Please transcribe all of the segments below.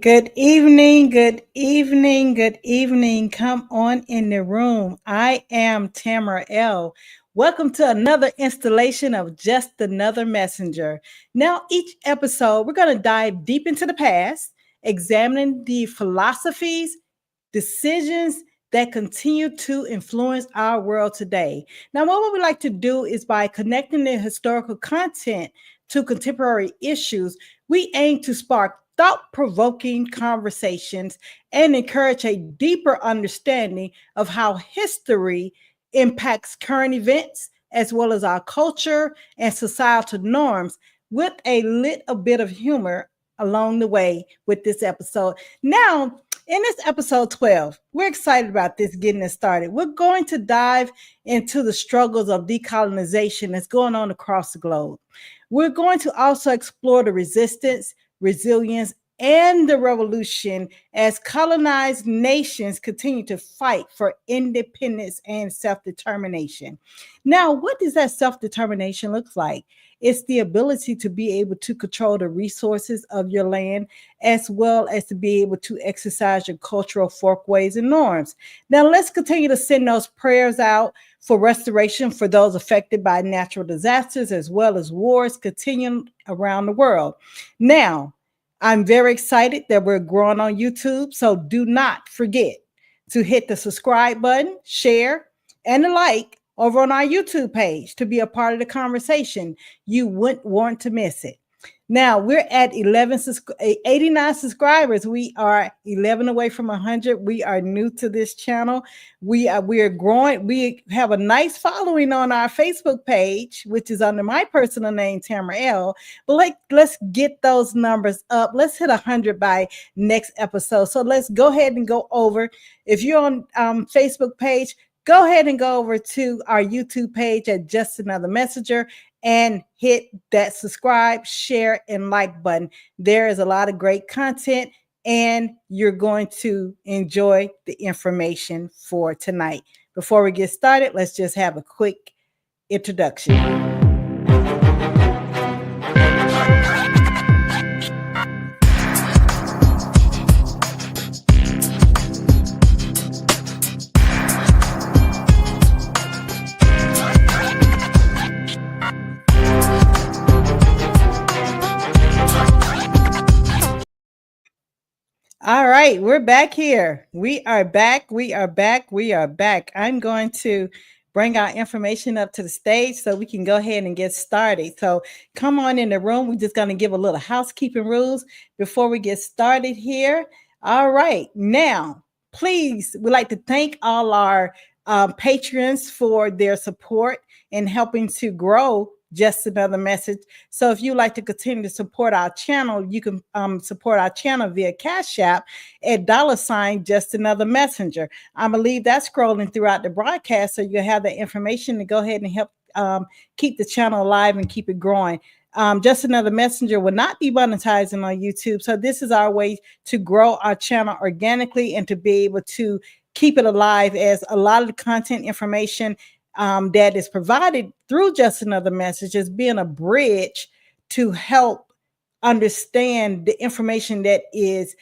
Good evening, good evening, good evening. Come on in the room. I am Tamara L. Welcome to another installation of Just Another Messenger. Now, each episode, we're going to dive deep into the past, examining the philosophies, decisions that continue to influence our world today. Now, what we like to do is by connecting the historical content to contemporary issues, we aim to spark thought-provoking conversations and encourage a deeper understanding of how history impacts current events as well as our culture and societal norms with a little bit of humor along the way with this episode. Now, in this episode 12, we're excited about this getting us started. We're going to dive into the struggles of decolonization that's going on across the globe. We're going to also explore the resistance, resilience, and the revolution as colonized nations continue to fight for independence and self-determination. Now, what does that self-determination look like? It's the ability to be able to control the resources of your land, as well as to be able to exercise your cultural folkways and norms. Now, let's continue to send those prayers out for restoration for those affected by natural disasters, as well as wars continuing around the world. Now, I'm very excited that we're growing on YouTube, so do not forget to hit the subscribe button, share, and the like over on our YouTube page to be a part of the conversation. You wouldn't want to miss it. Now, we're at 89 subscribers. We are 11 away from 100. We are new to this channel. We are growing. We have a nice following on our Facebook page, which is under my personal name, Tamara L. But let's get those numbers up. Let's hit 100 by next episode. So let's go ahead and go over. If you're on Facebook page, go ahead and go over to our YouTube page at Just Another Messenger and hit that subscribe, share, and like button. There is a lot of great content, and you're going to enjoy the information for tonight. Before we get started, let's just have a quick introduction. All right, we're back here. We are back. I'm going to bring our information up to the stage so we can go ahead and get started. So come on in the room. We're just going to give a little housekeeping rules before we get started here. All right, now, please, we'd like to thank all our patrons for their support in helping to grow Just Another Message. So if you'd like to continue to support our channel, you can support our channel via Cash App at $ Just Another Messenger. I believe that's scrolling throughout the broadcast, so you'll have the information to go ahead and help keep the channel alive and keep it growing. Just Another Messenger will not be monetizing on YouTube, so this is our way to grow our channel organically and to be able to keep it alive, as a lot of the content information that is provided through Just Another Message is being a bridge to help understand the information that is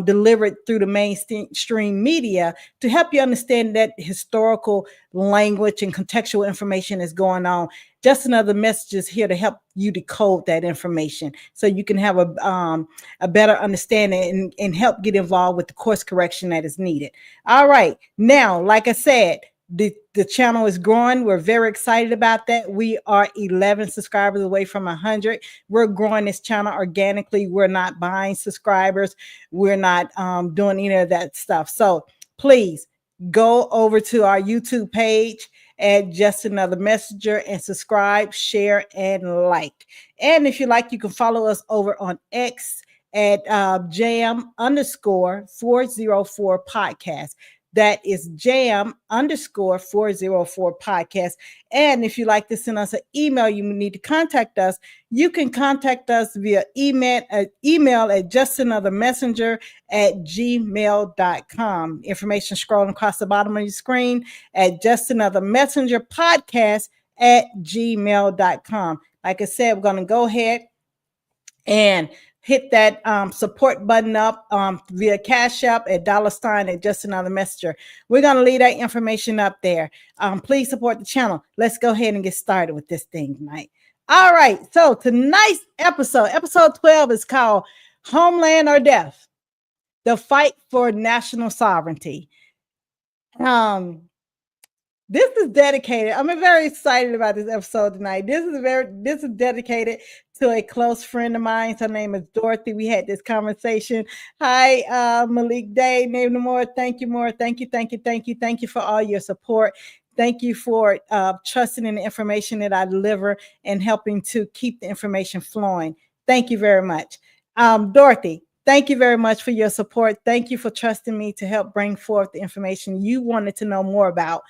delivered through the mainstream media, to help you understand that historical language and contextual information is going on. Just Another Message is here to help you decode that information so you can have a better understanding and help get involved with the course correction that is needed. All right, now, like I said, the channel is growing. We're very excited about that. We are 11 subscribers away from 100. We're growing this channel organically. We're not buying subscribers. We're not doing any of that stuff. So please go over to our YouTube page at Just Another Messenger, and subscribe, share, and like. And if you like, you can follow us over on X at jam_404 podcast. That is jam _404 podcast. And if you like to send us an email, you need to contact us. You can contact us via email at justanothermessenger@gmail.com. Information scrolling across the bottom of your screen at justanothermessengerpodcast@gmail.com. Like I said, we're going to go ahead and hit that support button up via Cash App at $ at Just Another Messenger. We're going to leave that information up there. Please support the channel. Let's go ahead and get started with this thing tonight. All right. So tonight's episode 12, is called Homeland or Death, the Fight for National Sovereignty. This is dedicated. I'm very excited about this episode tonight. This is dedicated to a close friend of mine. Her name is Dorothy. We had this conversation. Hi, Malik Day, Name No More. Thank you, more. Thank you for all your support. Thank you for trusting in the information that I deliver and helping to keep the information flowing. Thank you very much. Dorothy, thank you very much for your support. Thank you for trusting me to help bring forth the information you wanted to know more about.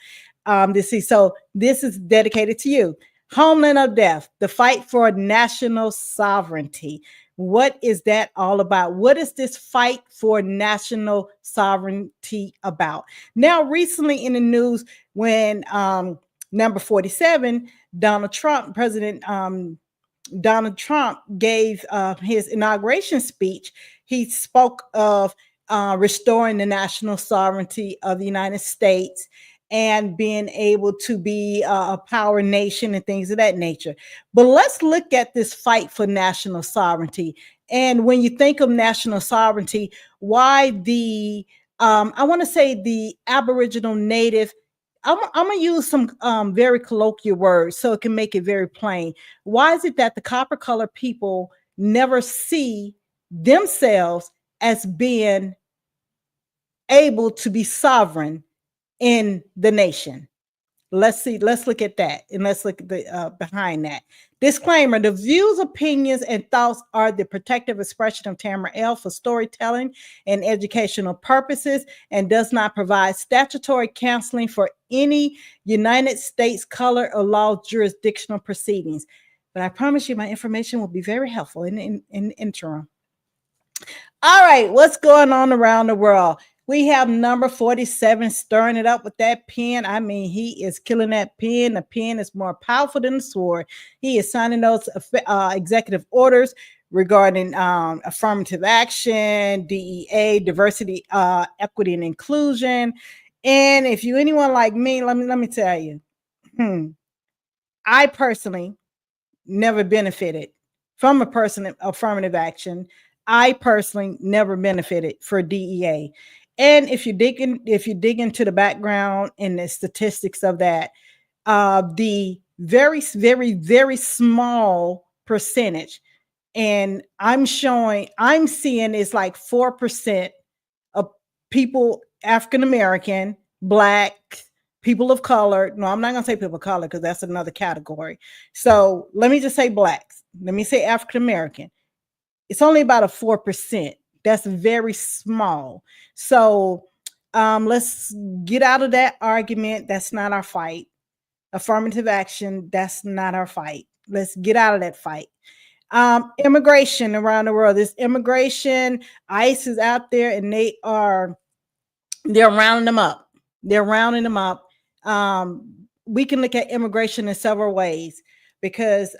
So this is dedicated to you. Homeland or Death, the fight for national sovereignty. What is that all about? What is this fight for national sovereignty about? Now, recently in the news, when number 47, President Donald Trump gave his inauguration speech, he spoke of restoring the national sovereignty of the United States and being able to be a power nation and things of that nature. But let's look at this fight for national sovereignty. And when you think of national sovereignty, why I want to say the Aboriginal Native, I'm going to use some very colloquial words so it can make it very plain. Why is it that the copper colored people never see themselves as being able to be sovereign in the nation? Let's look at that, and let's look at the behind that. Disclaimer: the views, opinions, and thoughts are the protective expression of Tamara L for storytelling and educational purposes, and does not provide statutory counseling for any United States color or law jurisdictional proceedings. But I promise you my information will be very helpful in interim. All right, what's going on around the world? We have number 47 stirring it up with that pen. I mean, he is killing that pen. The pen is more powerful than the sword. He is signing those executive orders regarding affirmative action, DEA, diversity, equity, and inclusion. And if you anyone like me, let me tell you, I personally never benefited from a person affirmative action. I personally never benefited for DEA. And if you dig into the background and the statistics of that, the very, very, very small percentage, and I'm seeing is like 4% of people, African American, Black, people of color. No, I'm not going to say people of color because that's another category. So let me just say Blacks. Let me say African American. It's only about a 4%. That's very small. So let's get out of that argument. That's not our fight. Affirmative action, that's not our fight. Let's get out of that fight. Immigration around the world. This immigration, ICE is out there and they're rounding them up. They're rounding them up. We can look at immigration in several ways because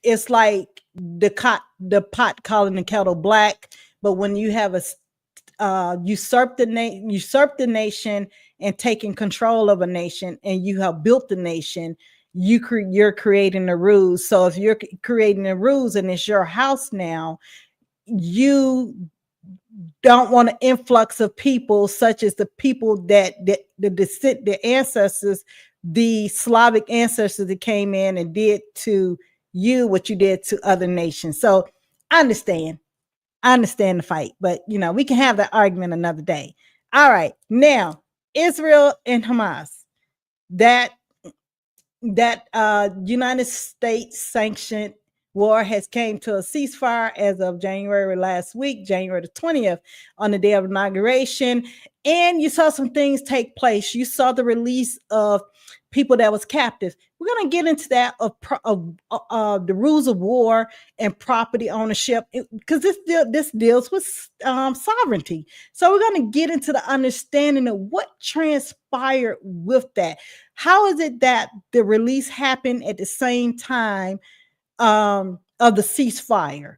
it's like the pot calling the kettle black. But when you have usurp the nation and taking control of a nation, and you have built the nation, you're creating the rules. So if you're creating the rules and it's your house now, you don't want an influx of people such as the people that the ancestors, the Slavic ancestors that came in and did to you what you did to other nations. So I understand the fight, but we can have that argument another day. All right, now Israel and Hamas. that United States sanctioned war has came to a ceasefire as of January last week, January the 20th, on the day of inauguration. And you saw some things take place. You saw the release of people that was captive. We're going to get into that of the rules of war and property ownership, because this deals with sovereignty. So we're going to get into the understanding of what transpired with that. How is it that the release happened at the same time of the ceasefire,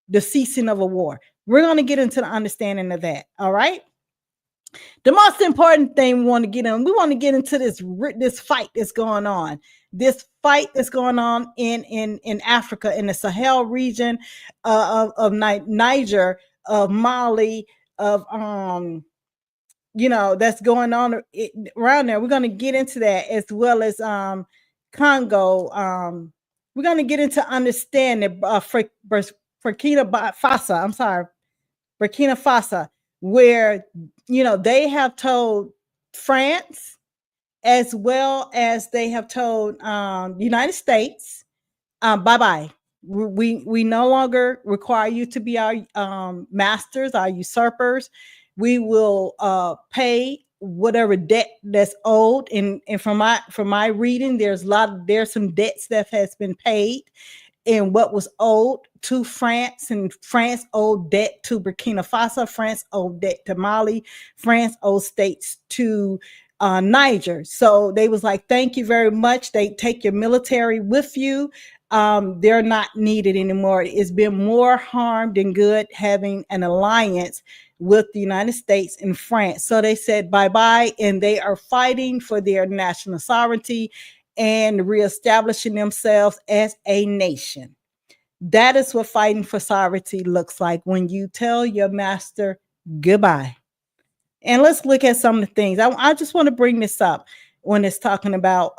the ceasing of a war? We're going to get into the understanding of that. All right. The most important thing we want to get into this fight that's going on. This fight that's going on in Africa, in the Sahel region, of Niger, of Mali, of that's going on around there. We're going to get into that, as well as Congo. We're going to get into understanding Burkina Faso. I'm sorry, Burkina Faso, where they have told France, as well as they have told the United States, bye-bye. We no longer require you to be our masters, our usurpers. We will pay whatever debt that's owed. And from my reading, there's some debts that has been paid in what was owed to France, and France owed debt to Burkina Faso, France owed debt to Mali, France owed states to Niger. So they was like, thank you very much. They take your military with you. They're not needed anymore. It's been more harm than good having an alliance with the United States and France. So they said bye-bye, and they are fighting for their national sovereignty and reestablishing themselves as a nation. That is what fighting for sovereignty looks like, when you tell your master goodbye. And let's look at some of the things. I just want to bring this up when it's talking about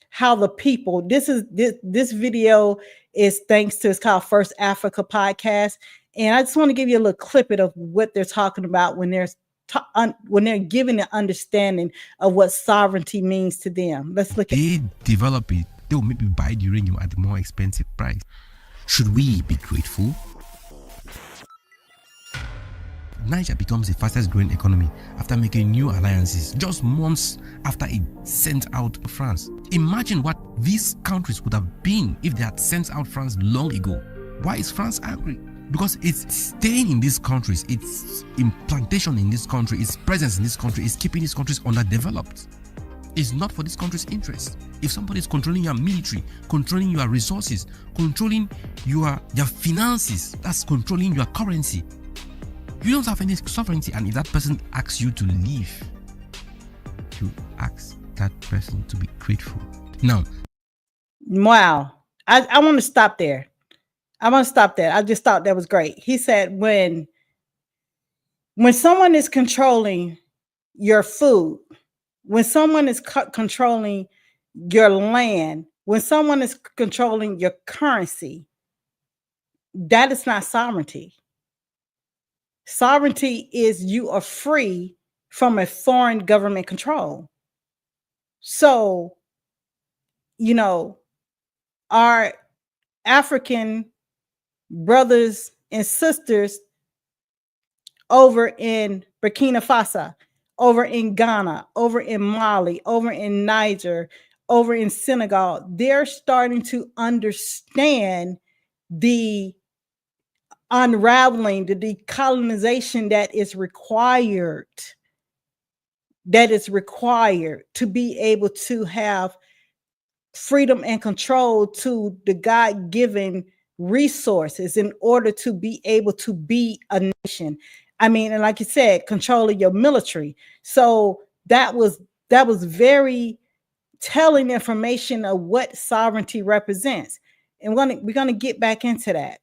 how the people. This video is thanks to, it's called First Africa Podcast, and I just want to give you a little clip of what they're talking about when they're giving an understanding of what sovereignty means to them. Let's look at they develop it. They will maybe buy the uranium at a more expensive price. Should we be grateful? Niger becomes the fastest growing economy after making new alliances just months after it sent out France. Imagine what these countries would have been if they had sent out France long ago. Why is France angry? Because it's staying in these countries, its implantation in this country, its presence in this country is keeping these countries underdeveloped. It's not for this country's interest. If somebody is controlling your military, controlling your resources, controlling your finances, that's controlling your currency. You don't have any sovereignty, and if that person asks you to leave, you ask that person to be grateful. Now, wow, I want to stop there. I just thought that was great. He said when someone is controlling your food, when someone is controlling your land, when someone is controlling your currency, that is not sovereignty. Sovereignty is you are free from a foreign government control. So, our African brothers and sisters over in Burkina Faso, over in Ghana, over in Mali, over in Niger, over in Senegal, they're starting to understand the unraveling, the decolonization that is required to be able to have freedom and control to the God-given resources in order to be able to be a nation. I mean, and like you said, controlling your military. So that was very telling information of what sovereignty represents. And we're gonna get back into that.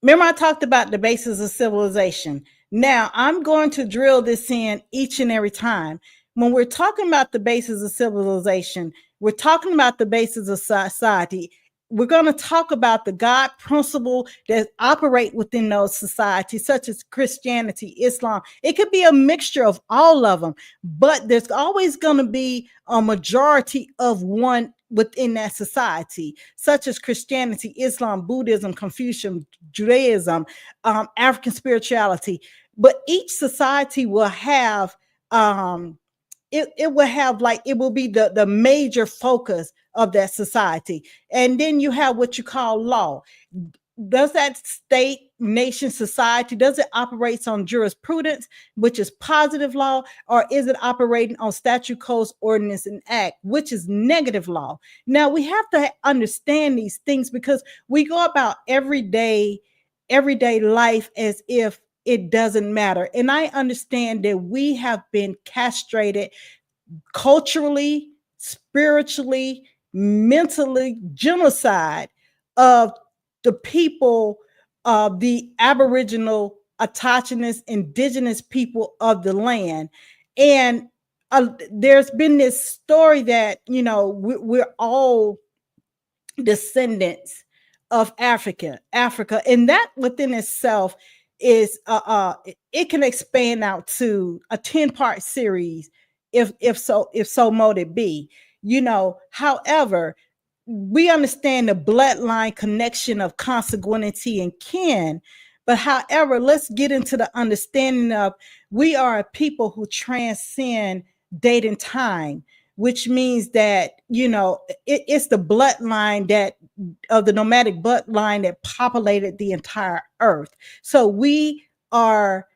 Remember, I talked about the basis of civilization. Now, I'm going to drill this in each and every time. When we're talking about the basis of civilization, we're talking about the basis of society. we're going to talk about the God principle that operate within those societies, such as Christianity, Islam. It could be a mixture of all of them, but there's always going to be a majority of one within that society, such as Christianity, Islam, Buddhism, Confucian, Judaism, African spirituality. But each society will have it will have, like, it will be the major focus of that society. And then you have what you call law. Does that state, nation, society, does it operate on jurisprudence, which is positive law, or is it operating on statute, codes, ordinance, and act, which is negative law? Now we have to understand these things, because we go about everyday life as if it doesn't matter. And I understand that we have been castrated culturally, spiritually, mentally, genocide of the people of the Aboriginal, autochthonous, indigenous people of the land. And there's been this story that, we're all descendants of Africa, and that within itself is it can expand out to a 10-part series if so mote it be. However, we understand the bloodline connection of consanguinity and kin, but however, let's get into the understanding of we are a people who transcend date and time, which means that it's the bloodline that of the nomadic bloodline that populated the entire earth. So we are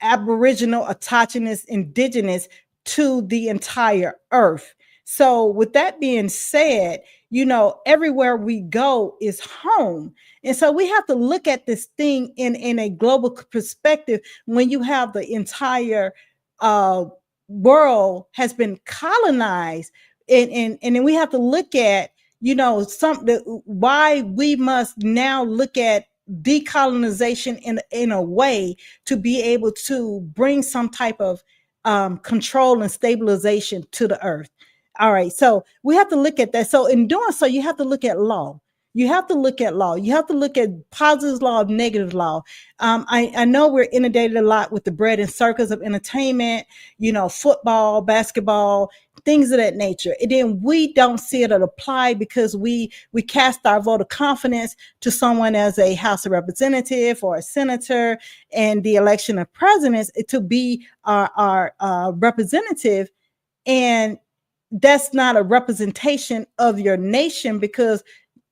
Aboriginal, autochthonous, indigenous to the entire earth. So with that being said, everywhere we go is home. And so we have to look at this thing in a global perspective. When you have the entire world has been colonized, and then we have to look at why we must now look at decolonization in a way to be able to bring some type of control and stabilization to the earth. All right, so we have to look at that. So in doing so, you have to look at law. You have to look at law. You have to look at positive law, negative law. I know we're inundated a lot with the bread and circles of entertainment, football, basketball, things of that nature. And then we don't see it apply because we cast our vote of confidence to someone as a House of Representative or a senator, and the election of presidents to be our representative. And that's not a representation of your nation, because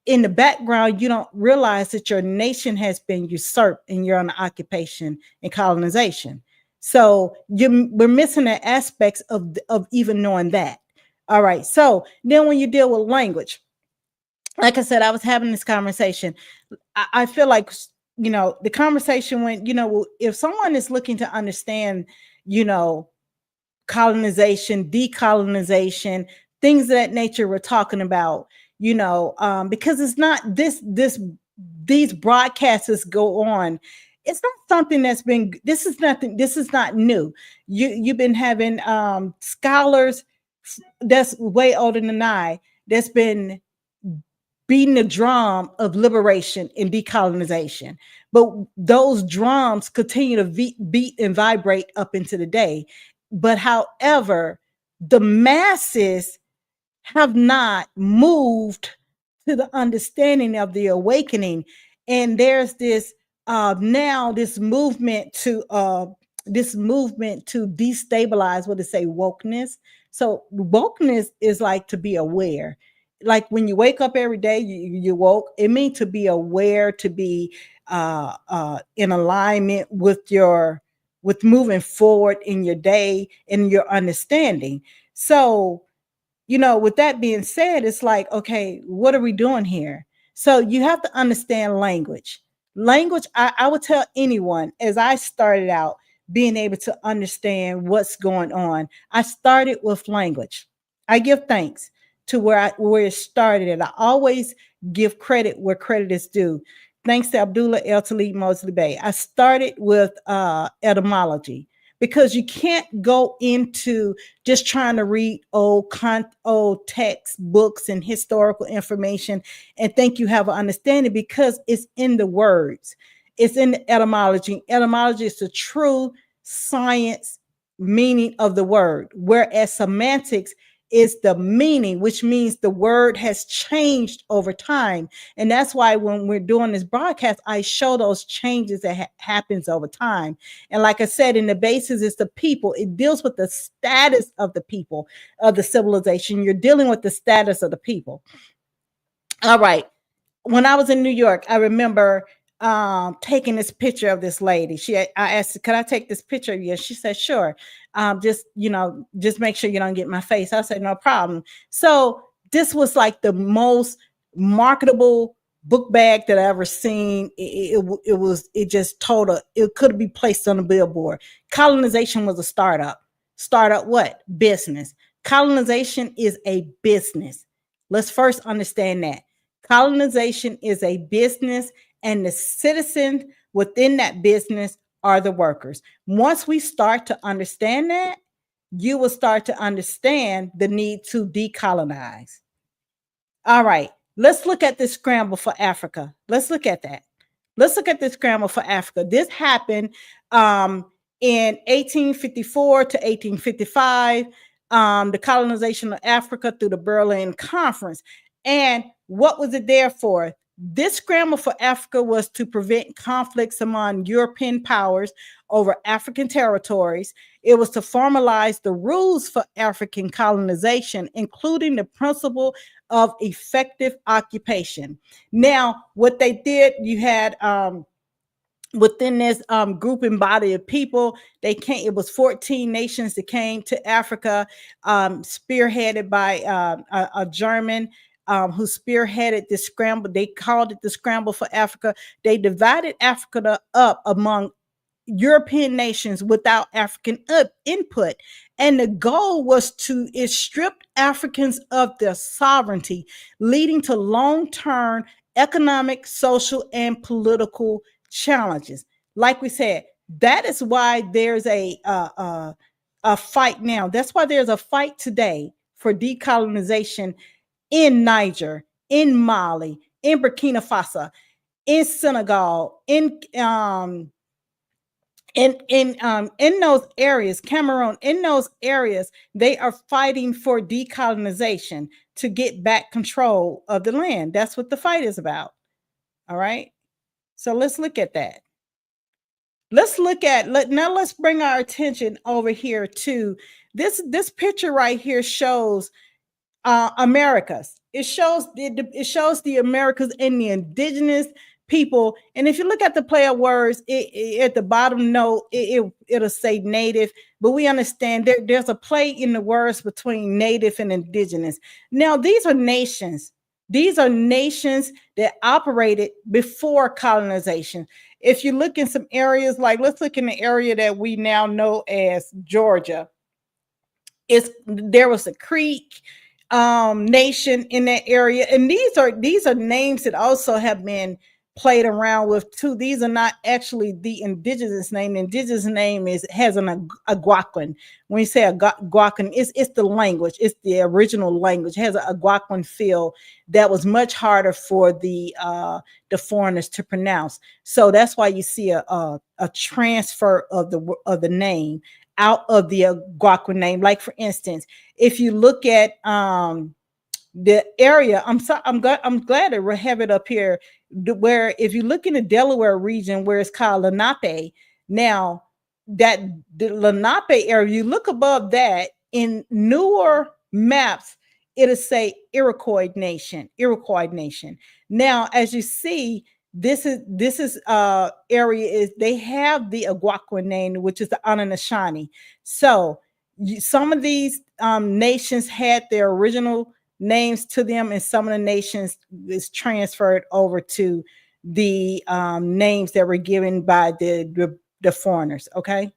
in the background, you don't realize that your nation has been usurped and you're on occupation and colonization. So we're missing the aspects of even knowing that. All right. So then when you deal with language, like I said, I was having this conversation. I feel like, the conversation went, if someone is looking to understand, colonization, decolonization, things of that nature we're talking about, because it's not these broadcasts go on. It's not something this is not new. You've been having scholars that's way older than I that's been beating the drum of liberation and decolonization. But those drums continue to beat and vibrate up into the day. But however, the masses have not moved to the understanding of the awakening. And there's this now this movement to destabilize, what to say, wokeness. So wokeness is like to be aware. Like when you wake up every day, you woke. It means to be aware, to be in alignment with moving forward in your day and your understanding. So, with that being said, it's like, okay, what are we doing here? So you have to understand language. Language, I would tell anyone, as I started out being able to understand what's going on, I started with language. I give thanks to where it started, and I always give credit where credit is due. Thanks to Abdullah El Talib Mosley Bey. I started with etymology, because you can't go into just trying to read old textbooks and historical information and think you have an understanding, because it's in the words. It's in the etymology. Etymology is the true science meaning of the word, whereas semantics is the meaning, which means the word has changed over time. And that's why when we're doing this broadcast, I show those changes that happens over time. And like I said, in the basis is the people. It deals with the status of the people, of the civilization. You're dealing with the status of the people. All right. When I was in New York, I remember taking this picture of this lady. I asked, could I take this picture of you? She said, sure. Just, just make sure you don't get my face. I said, no problem. So this was like the most marketable book bag that I ever seen. It just told it could be placed on a billboard. Colonization was a startup. Startup what? Business. Colonization is a business. Let's first understand that. Colonization is a business, and the citizens within that business are the workers. Once we start to understand that, you will start to understand the need to decolonize. All right, let's look at this scramble for Africa. Let's look at that. Let's look at this scramble for Africa. This happened in 1854 to 1855, the colonization of Africa through the Berlin Conference. And what was it there for? This scramble for Africa was to prevent conflicts among European powers over African territories. It was to formalize the rules for African colonization, including the principle of effective occupation. Now, what they did, you had within this group and body of people, it was 14 nations that came to Africa, spearheaded by a German who spearheaded this scramble. They called it the Scramble for Africa. They divided Africa up among European nations without African input. And the goal was to strip Africans of their sovereignty, leading to long-term economic, social, and political challenges. Like we said, that is why there's a fight now. That's why there's a fight today for decolonization in Niger, in Mali, in Burkina Faso, in Senegal, in those areas, Cameroon, in those areas, they are fighting for decolonization to get back control of the land. That's what the fight is about. All right. So let's look at that. Let's bring our attention over here to this picture right here. Shows Americas. It shows the Americas and the indigenous people. And if you look at the play of words, at the bottom note, it'll say native, but we understand there's a play in the words between native and indigenous. Now, these are nations. These are nations that operated before colonization. If you look in some areas, like let's look in the area that we now know as Georgia. There was a Creek nation in that area, and these are names that also have been played around with too. These are not actually the indigenous name. The indigenous name has an Algonquin. When you say Algonquin, it's the language. It's the original language. It has an Algonquin feel that was much harder for the foreigners to pronounce. So that's why you see a transfer of the name out of the Algonquin name. Like for instance, if you look at the area, I'm glad to have it up here, where if you look in the Delaware region where it's called Lenape, now that the Lenape area, you look above that in newer maps, it'll say Iroquois Nation. Now, as you see, this is area is they have the Algonquin name, which is the Anishinaabe. So some of these nations had their original names to them, and some of the nations is transferred over to the names that were given by the foreigners. Okay.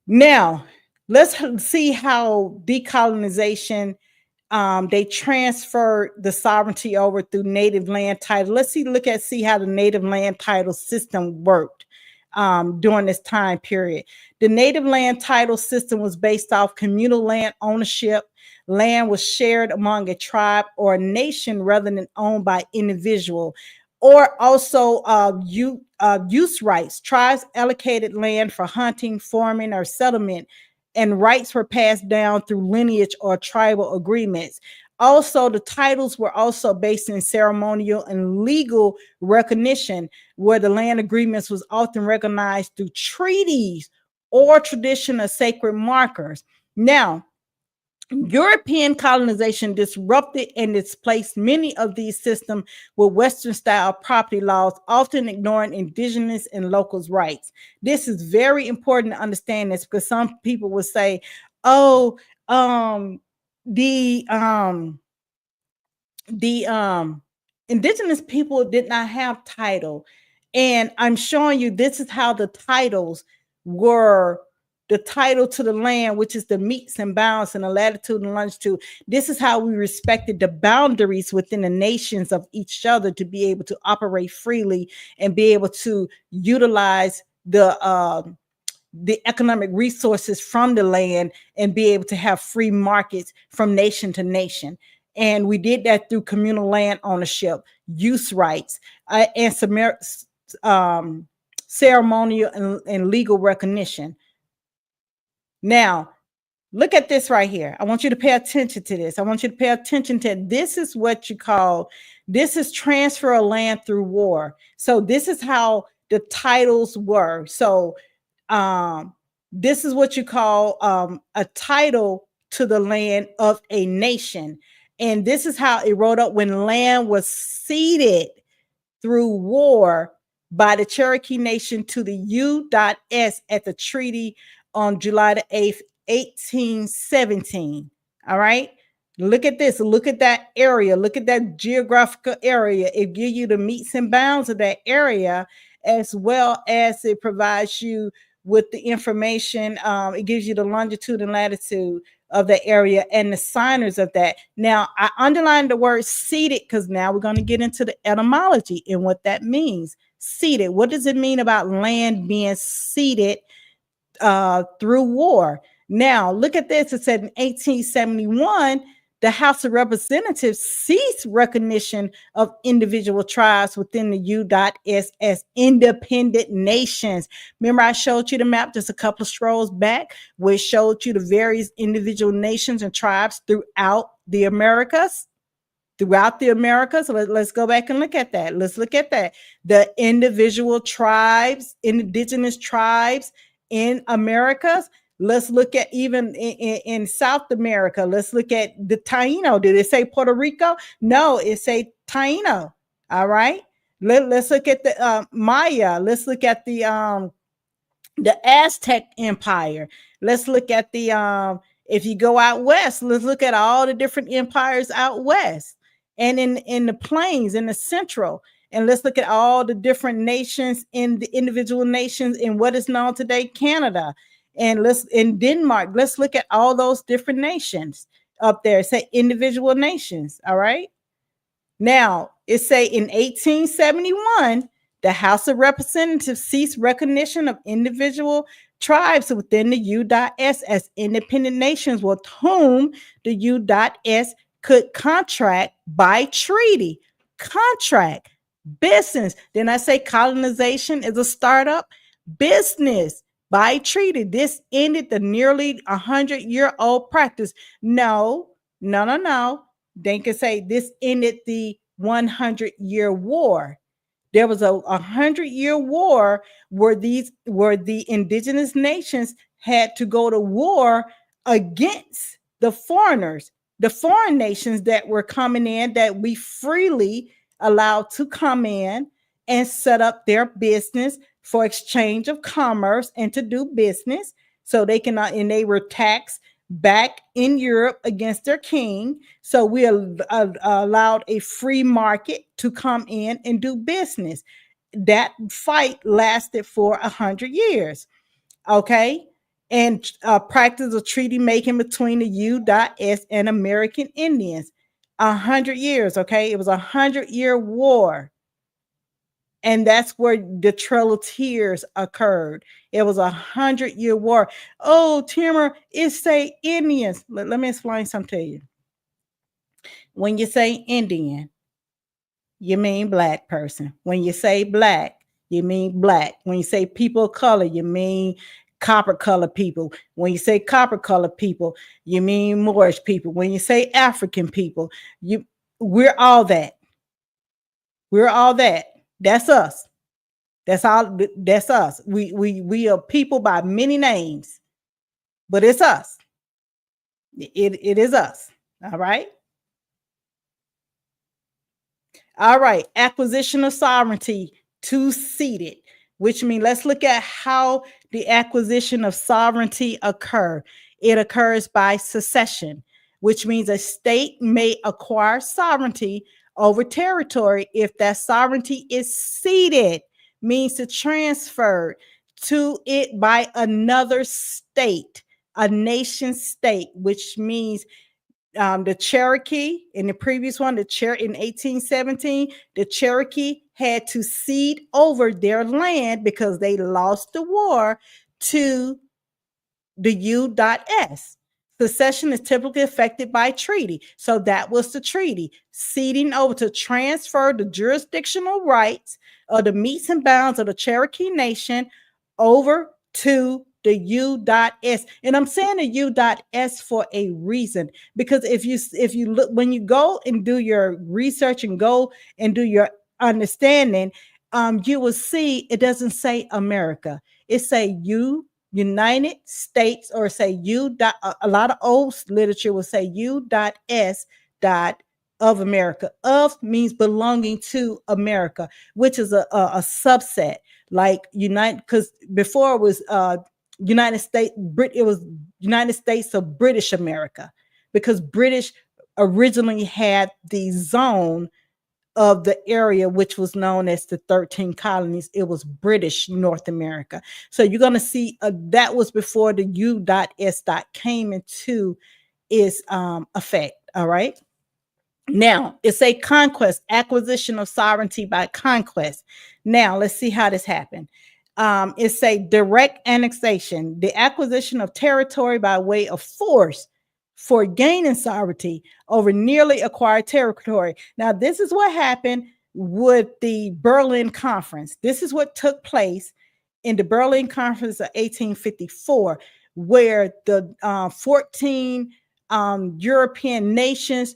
Now let's see how decolonization, they transfer the sovereignty over through native land title. Let's see how the native land title system worked. during this time period. The native land title system was based off communal land ownership. Land was shared among a tribe or a nation rather than owned by individual. Or also use rights. Tribes allocated land for hunting, farming, or settlement, and rights were passed down through lineage or tribal agreements. Also, the titles were also based in ceremonial and legal recognition, where the land agreements was often recognized through treaties or traditional sacred markers. Now, European colonization disrupted and displaced many of these systems with Western style property laws, often ignoring indigenous and locals' rights. This is very important to understand this, because some people will say, oh, the indigenous people did not have title. And I'm showing you this is how the titles were. The title to the land, which is the metes and bounds and the latitude and longitude. This is how we respected the boundaries within the nations of each other to be able to operate freely and be able to utilize the economic resources from the land and be able to have free markets from nation to nation. And we did that through communal land ownership, use rights, and ceremonial and legal recognition. Now, look at this right here. I want you to pay attention to this. I want you to pay attention to this is what you call, this is transfer of land through war. So this is how the titles were. So this is what you call a title to the land of a nation. And this is how it wrote up when land was ceded through war by the Cherokee Nation to the U.S. at the treaty on July the 8th, 1817. All right. Look at this. Look at that area. Look at that geographical area. It gives you the metes and bounds of that area, as well as it provides you with the information. It gives you the longitude and latitude of the area and the signers of that. Now, I underlined the word ceded because now we're going to get into the etymology and what that means. Ceded. What does it mean about land being ceded through war? Now, look at this. It said in 1871, the House of Representatives ceased recognition of individual tribes within the U.S. as independent nations. Remember, I showed you the map just a couple of strolls back, where it showed you the various individual nations and tribes throughout the Americas. Let's go back and look at that. Let's look at that. The individual tribes, indigenous tribes in Americas. Let's look at even in South America. Let's look at the Taino. Did it say Puerto Rico? No, it say Taino. All right. Let's look at the Maya. Let's look at the Aztec Empire. Let's look at the if you go out west, let's look at all the different empires out west and in the plains, in the central. And let's look at all the different nations in the individual nations in what is known today, Canada. And let's in Denmark, let's look at all those different nations up there. Say individual nations. All right. Now it say in 1871, the House of Representatives ceased recognition of individual tribes within the U.S. as independent nations with whom the U.S. could contract by treaty. Contract. Business. Then I say colonization is a startup. Business. By treaty. This ended the nearly 100-year-old practice. No. They can say this ended the 100-year war. There was a 100-year war where the indigenous nations had to go to war against the foreigners, the foreign nations that were coming in, that we freely allowed to come in and set up their business for exchange of commerce and to do business. So they cannot, and they were taxed back in Europe against their king. So we allowed a free market to come in and do business. That fight lasted for 100 years. Okay. And practice of treaty making between the U.S. and American Indians. 100 years. Okay. It was a 100-year war. And that's where the Trail of Tears occurred. It was 100-year war. Oh, Timmer, it say Indians. Let me explain something to you. When you say Indian, you mean black person. When you say black, you mean black. When you say people of color, you mean copper colored people. When you say copper colored people, you mean Moorish people. When you say African people, we're all that. We're all that. That's us. That's all. That's us. We are people by many names, but it's us. It is us. All right. All right. Acquisition of sovereignty to ceded, which means let's look at how the acquisition of sovereignty occur. It occurs by secession, which means a state may acquire sovereignty over territory if that sovereignty is ceded, means to transfer to it by another state, a nation state, which means the Cherokee in the previous one, in 1817, the Cherokee had to cede over their land because they lost the war to the U.S. Secession is typically affected by treaty. So that was the treaty, ceding over to transfer the jurisdictional rights of the metes and bounds of the Cherokee Nation over to the U.S. And I'm saying the U.S. for a reason, because if you look, when you go and do your research and go and do your understanding, you will see it doesn't say America. It say United States, or say a lot of old literature will say U.S. of America. Of means belonging to America, which is a subset, like United, because before it was United States, it was United States of British America, because British originally had the zone of the area which was known as the 13 colonies. It was British North America. So you're going to see that was before the U.S. came into its effect. All right. Now, it's a conquest, acquisition of sovereignty by conquest. Now, let's see how this happened. It's a direct annexation, the acquisition of territory by way of force for gaining sovereignty over nearly acquired territory. Now, this is what happened with the Berlin Conference. This is what took place in the Berlin Conference of 1854, where the 14 European nations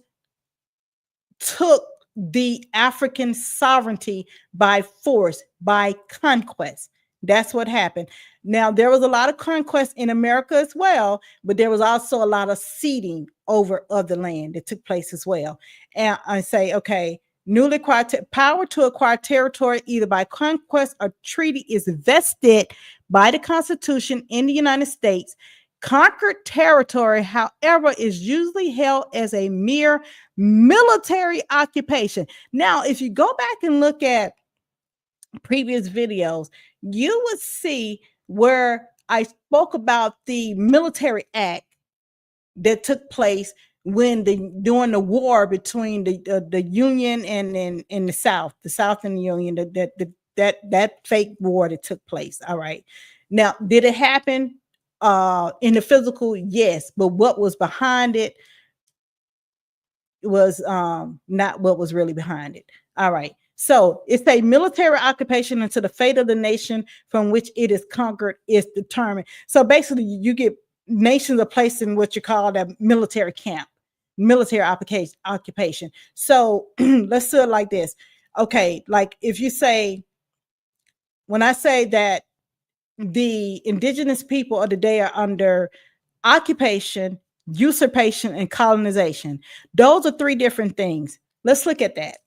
took the African sovereignty by force, by conquest. That's what happened. Now, there was a lot of conquest in America as well, but there was also a lot of ceding over of the land that took place as well. And I say, okay, newly acquired power to acquire territory either by conquest or treaty is vested by the Constitution in the United States. Conquered territory, however, is usually held as a mere military occupation. Now, if you go back and look at previous videos, you would see where I spoke about the military act that took place during the war between the Union and the South and the Union, that fake war that took place. All right. Now, did it happen in the physical? Yes, but what was behind it was not what was really behind it. All right. So it's a military occupation until the fate of the nation from which it is conquered is determined. So basically, you get nations are placed in what you call the military camp, military occupation. So let's do it like this. Okay, like if you say, when I say that the indigenous people of the day are under occupation, usurpation, and colonization, those are three different things. Let's look at that.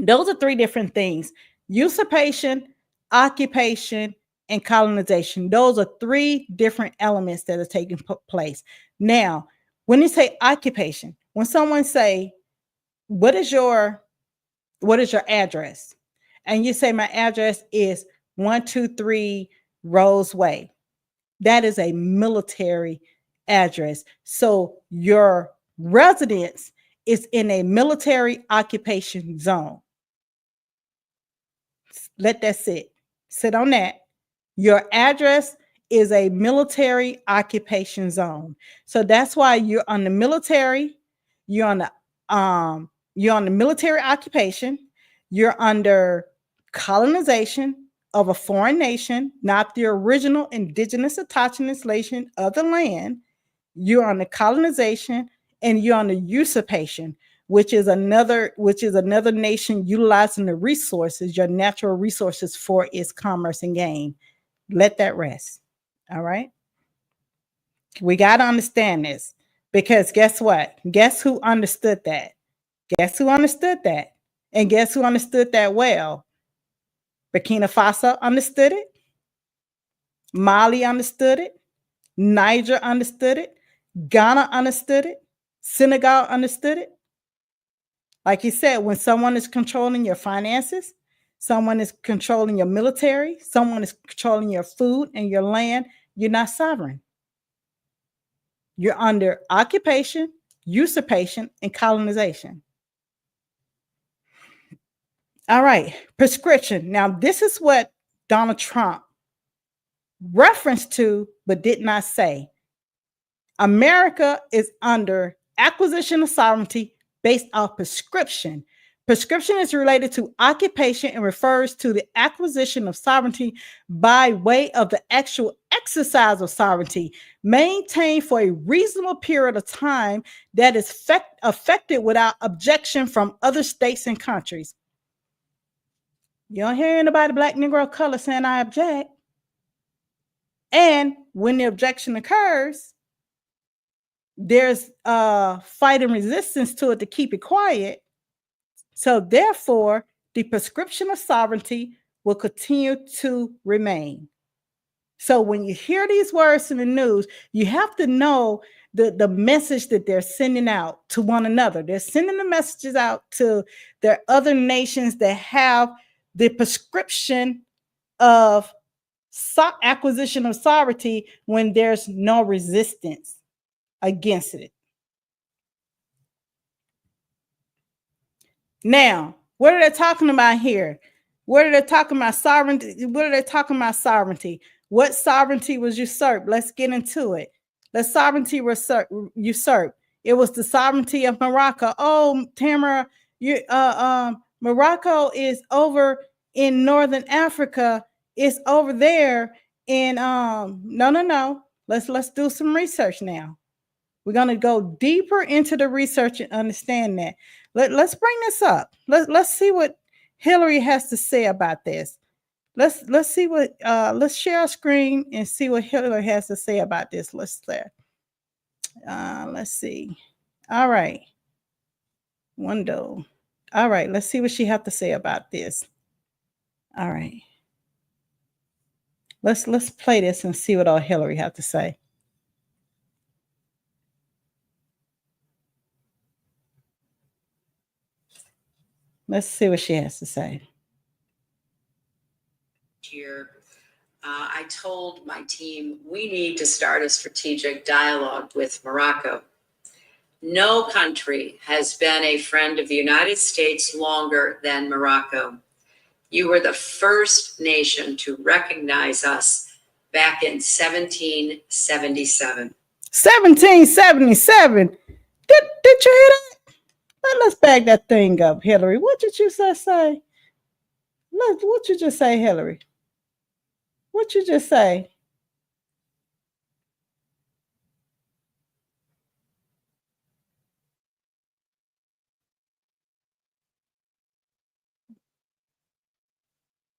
Those are three different things: usurpation, occupation, and colonization. Those are three different elements that are taking place. Now, when you say occupation, when someone say, what is your address? And you say, my address is 123 Rose Way. That is a military address. So your residence is in a military occupation zone. Let that sit. Sit on that. Your address is a military occupation zone. So that's why you're on the military, you're on the military occupation, you're under colonization of a foreign nation, not the original indigenous attachment of the land. You're on the colonization and you're on the usurpation, which is another nation utilizing the resources, your natural resources, for its commerce and gain. Let that rest. All right. We got to understand this, because guess what? Guess who understood that? Guess who understood that? And guess who understood that well? Burkina Faso understood it. Mali understood it. Niger understood it. Ghana understood it. Senegal understood it. Like you said, when someone is controlling your finances, someone is controlling your military, someone is controlling your food and your land, you're not sovereign. You're under occupation, usurpation, and colonization. All right, prescription. Now, this is what Donald Trump referenced to, but did not say. America is under acquisition of sovereignty based off prescription. Prescription is related to occupation and refers to the acquisition of sovereignty by way of the actual exercise of sovereignty, maintained for a reasonable period of time that is effected without objection from other states and countries. You don't hear anybody, black, Negro, color, saying I object. And when the objection occurs, there's fight and resistance to it to keep it quiet. So therefore, the prescription of sovereignty will continue to remain. So when you hear these words in the news, you have to know the message that they're sending out to one another. They're sending the messages out to their other nations that have the prescription of acquisition of sovereignty when there's no resistance against it. Now, what are they talking about here? What are they talking about? Sovereignty. What are they talking about? Sovereignty. What sovereignty was usurped? Let's get into it. The sovereignty was usurped. It was the sovereignty of Morocco. Oh, Tamara, Morocco is over in Northern Africa. It's over there. And no. Let's do some research now. We're going to go deeper into the research and understand that. Let's bring this up. Let's see what Hillary has to say about this. Let's see what let's share our screen and see what Hillary has to say about this. Let's see. All right. Window. All right, let's see what she has to say about this. All right. Let's play this and see what all Hillary has to say. Let's see what she has to say. Here, I told my team we need to start a strategic dialogue with Morocco. No country has been a friend of the United States longer than Morocco. You were the first nation to recognize us back in 1777. 1777? Did you hear that? Let's back that thing up, Hillary. What did you just say? What you just say, Hillary? What you just say?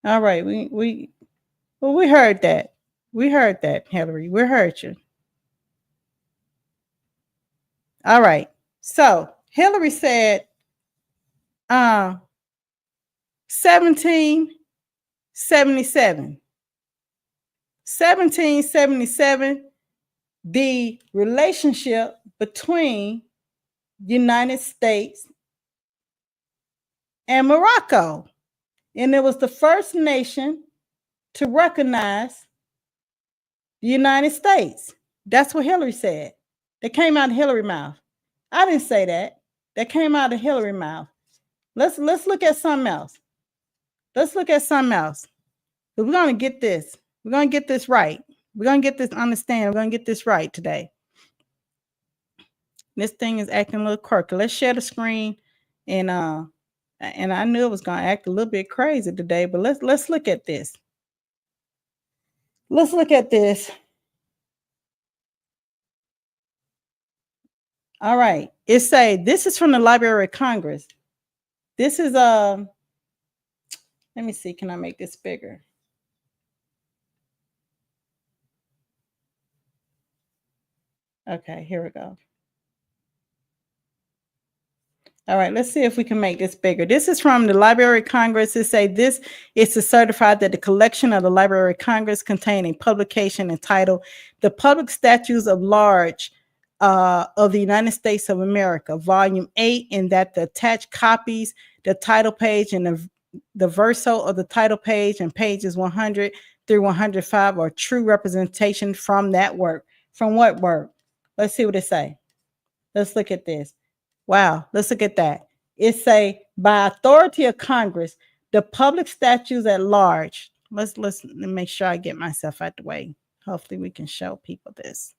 All right, we heard that. We heard that, Hillary. We heard you. All right. So Hillary said 1777. 1777, the relationship between the United States and Morocco. And it was the first nation to recognize the United States. That's what Hillary said. That came out of Hillary's mouth. I didn't say that. That came out of Hillary's mouth. Let's look at something else. Let's look at something else. So we're going to get this. We're going to get this right. We're going to get this understand. We're going to get this right today. This thing is acting a little quirky. Let's share the screen. And I knew it was going to act a little bit crazy today, but let's look at this. Let's look at this. All right. It say this is from the Library of Congress. This is let me see, can I make this bigger? Okay, here we go. All right, let's see if we can make this bigger. This is from the Library of Congress. It say this is to certify that the collection of the Library of Congress contain a publication entitled "The Public Statutes of Large of the United States of America," Volume 8, and that the attached copies, the title page, and the verso of the title page and pages 100 through 105 are true representation from that work. From what work? Let's see what it say. Let's look at this. Wow, let's look at that. It say, by authority of Congress, the public statutes at large. Let me make sure I get myself out the way. Hopefully we can show people this.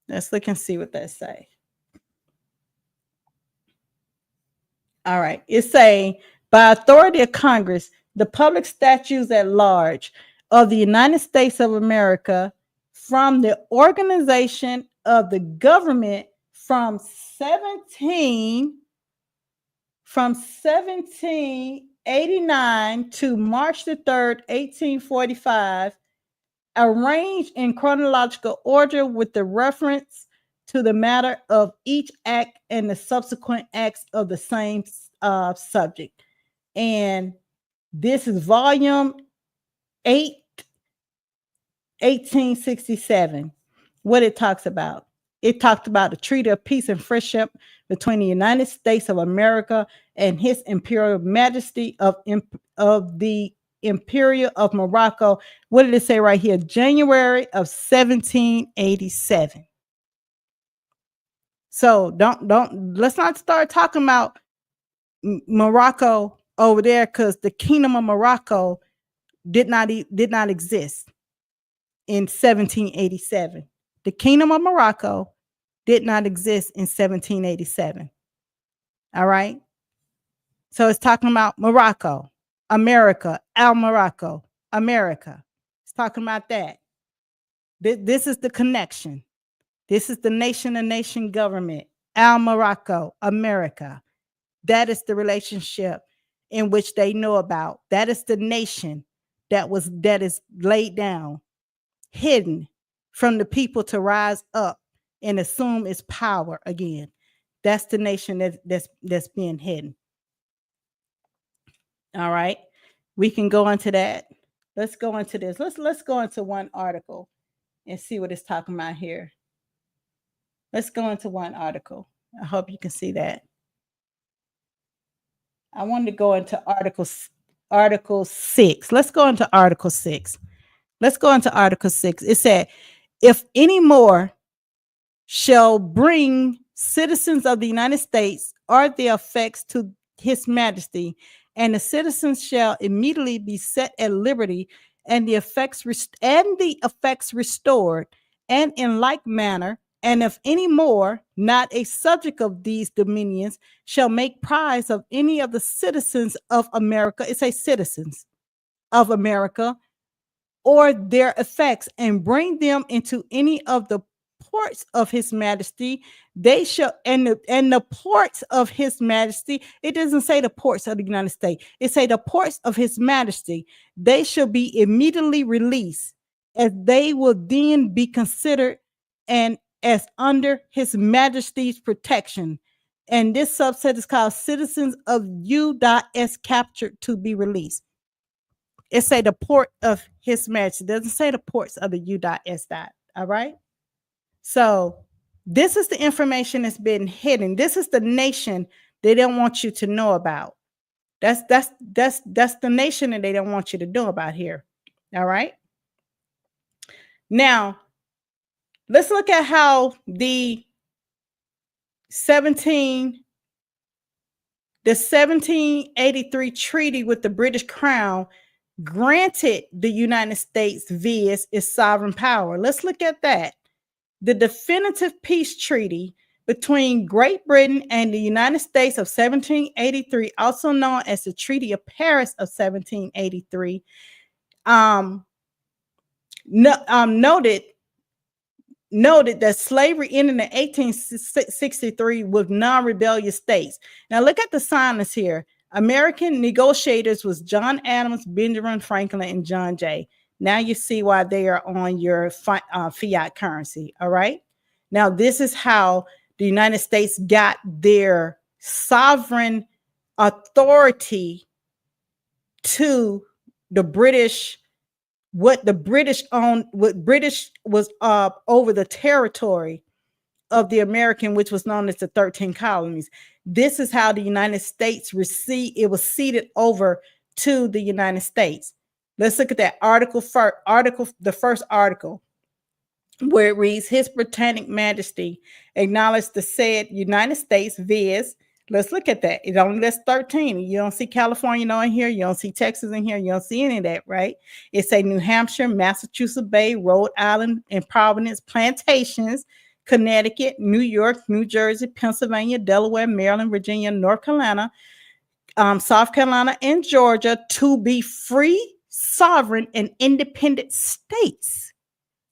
Let's look and see what that say. All right, it say, by authority of Congress, the public statutes at large of the United States of America from the organization of the government from 1789 to March the 3rd, 1845, arranged in chronological order with the reference to the matter of each act and the subsequent acts of the same subject. And this is volume 8, 1867. What it talks about. It talked about a treaty of peace and friendship between the United States of America and His Imperial Majesty of the Imperial of Morocco. What did it say right here? January of 1787. So let's not start talking about Morocco over there, because the Kingdom of Morocco did not exist in 1787. The Kingdom of Morocco did not exist in 1787. All right. So it's talking about Morocco, America, Morocco, America. It's talking about that. This is the connection. This is the nation-to-nation government, Morocco, America. That is the relationship in which they know about. That is the nation that is laid down, hidden from the people to rise up and assume its power again. That's the nation that's being hidden. All right, we can go into that. Let's go into this. Let's go into one article and see what it's talking about here. Let's go into one article. I hope you can see that. I wanted to go into Article 6. Let's go into Article 6. Let's go into Article 6. It said, if any more shall bring citizens of the United States or their effects to His Majesty, and the citizens shall immediately be set at liberty, and the effects restored, and in like manner, and if any more, not a subject of these dominions, shall make prize of any of the citizens of America, it says citizens of America, or their effects, and bring them into any of the ports of His Majesty, they shall, and the ports of His Majesty, it doesn't say the ports of the United States, it say the ports of His Majesty, they shall be immediately released, as they will then be considered and as under His Majesty's protection. And this subset is called citizens of U.S. captured to be released. It say the port of His Majesty. It doesn't say the ports of the U.S. All right. So this is the information that's been hidden. This is the nation they don't want you to know about. That's the nation that they don't want you to know about here. All right. Now, let's look at how the The 1783 treaty with the British Crown granted the United States viz. Its sovereign power. Let's look at that. The definitive peace treaty between Great Britain and the United States of 1783, also known as the Treaty of Paris of 1783, noted that slavery ended in 1863 with non-rebellious states. Now look at the signers here. American negotiators was John Adams, Benjamin Franklin, and John Jay. Now you see why they are on your fiat currency. All right. Now this is how the United States got their sovereign authority to the British. What the British owned, what British was over the territory of the American, which was known as the 13 colonies. This is how the United States received, it was ceded over to the United States. Let's look at that article first, the first article, where it reads, His Britannic Majesty acknowledged the said United States viz. Let's look at that. It only lists 13. You don't see California in here. You don't see Texas in here. You don't see any of that, right? It's a New Hampshire, Massachusetts Bay, Rhode Island, and Providence plantations, Connecticut, New York, New Jersey, Pennsylvania, Delaware, Maryland, Virginia, North Carolina, South Carolina, and Georgia to be free, sovereign, and independent states.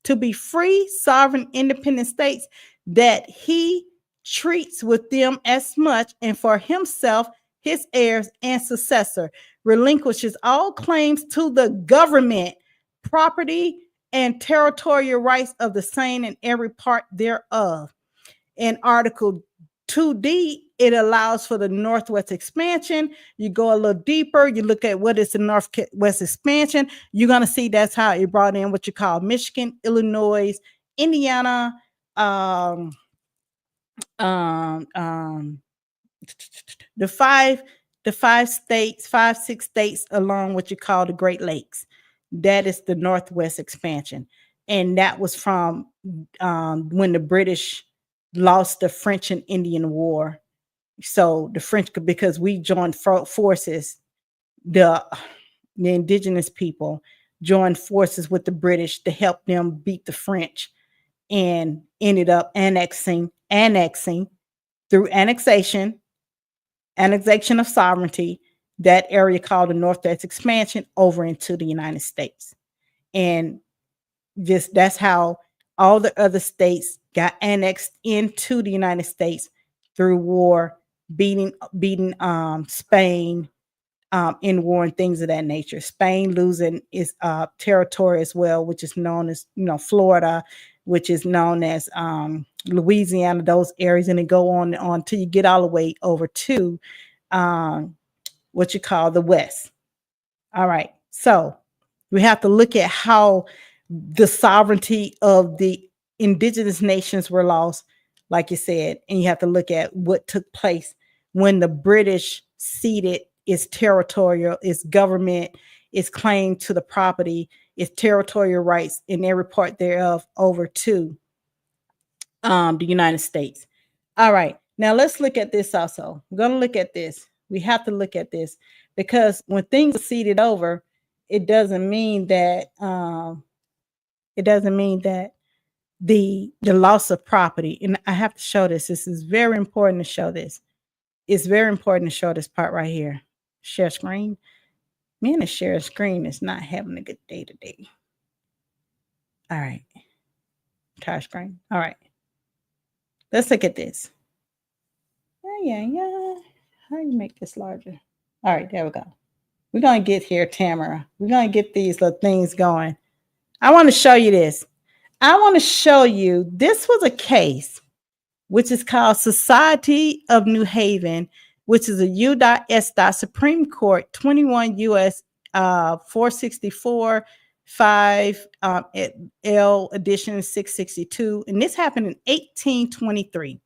To be free, sovereign, independent states that he treats with them as much, and for himself, his heirs, and successor, relinquishes all claims to the government, property, and territorial rights of the same in every part thereof. In Article 2D, it allows for the Northwest expansion. You go a little deeper, you look at what is the Northwest expansion, you're going to see that's how it brought in what you call Michigan, Illinois, Indiana, the five states, 6 states along what you call the Great Lakes. That is the Northwest expansion. And that was from when the British lost the French and Indian War. So the French, because we joined forces, the indigenous people joined forces with the British to help them beat the French, and ended up annexing through annexation of sovereignty, that area called the Northwest expansion over into the United States. And just that's how all the other states got annexed into the United States through war, beating Spain in war and things of that nature. Spain losing its territory as well, which is known as, Florida, which is known as Louisiana, those areas, and then go on till you get all the way over to what you call the West. All right. So we have to look at how the sovereignty of the indigenous nations were lost, like you said, and you have to look at what took place when the British ceded its territorial, its government, its claim to the property, its territorial rights in every part thereof over to the United States. All right. Now let's look at this also. We're going to look at this. We have to look at this, because when things are ceded over, it doesn't mean that the loss of property. And I have to show this. This is very important to show this. It's very important to show this part right here. Share screen. Me and the share screen is not having a good day today. All right. Entire screen. All right. Let's look at this. Yeah. How do you make this larger? All right, there we go. We're going to get here, Tamara. We're going to get these little things going. I want to show you this. I want to show you, this was a case which is called Society of New Haven, which is a U.S. Supreme Court 21 U.S. 464 5 L edition 662. And this happened in 1823.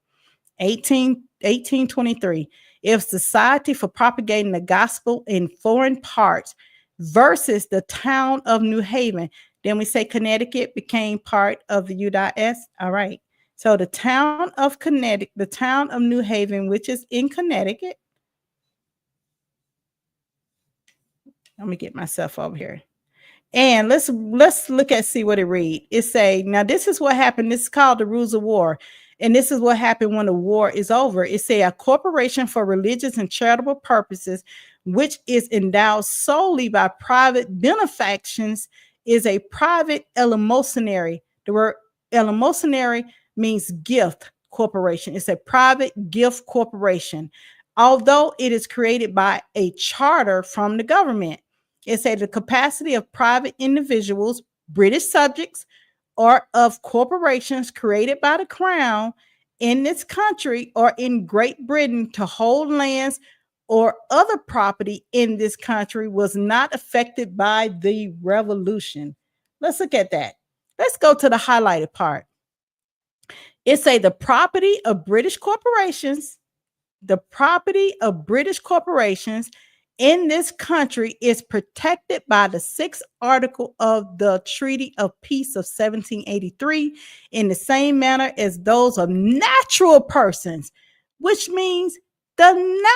1823. If Society for Propagating the Gospel in Foreign Parts versus the town of New Haven. Then we say Connecticut became part of the U.S. All right. So the town of Connecticut, the town of New Haven, which is in Connecticut, Let me get myself over here. And let's look at see what it read. It say, now this is what happened. This is called the rules of war. And this is what happened when the war is over. It say a corporation for religious and charitable purposes, which is endowed solely by private benefactions, is a private eleemosynary. The word eleemosynary means gift corporation. It's a private gift corporation, although it is created by a charter from the government. It said the capacity of private individuals, British subjects, or of corporations created by the crown in this country or in Great Britain to hold lands or other property in this country was not affected by the revolution. Let's look at that. Let's go to the highlighted part. It say the property of British corporations, the property of British corporations in this country is protected by the 6th article of the Treaty of Peace of 1783 in the same manner as those of natural persons, which means the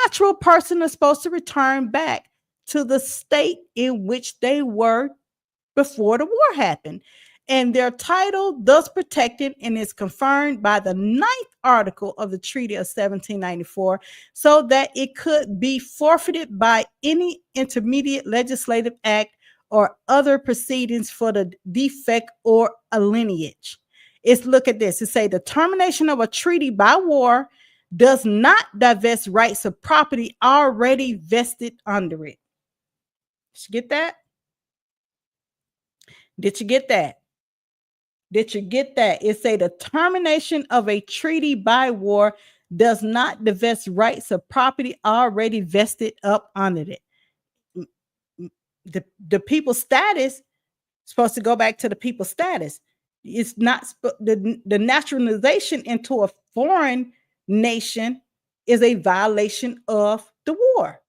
natural person is supposed to return back to the state in which they were before the war happened. And their title thus protected and is confirmed by the 9th article of the Treaty of 1794, so that it could be forfeited by any intermediate legislative act or other proceedings for the defect or a lineage. It's look at this. It say the termination of a treaty by war does not divest rights of property already vested under it. Did you get that? Did you get that? Did you get that? It say the termination of a treaty by war does not divest rights of property already vested up under it. The people's status supposed to go back to the people's status. It's not the naturalization into a foreign nation is a violation of the war.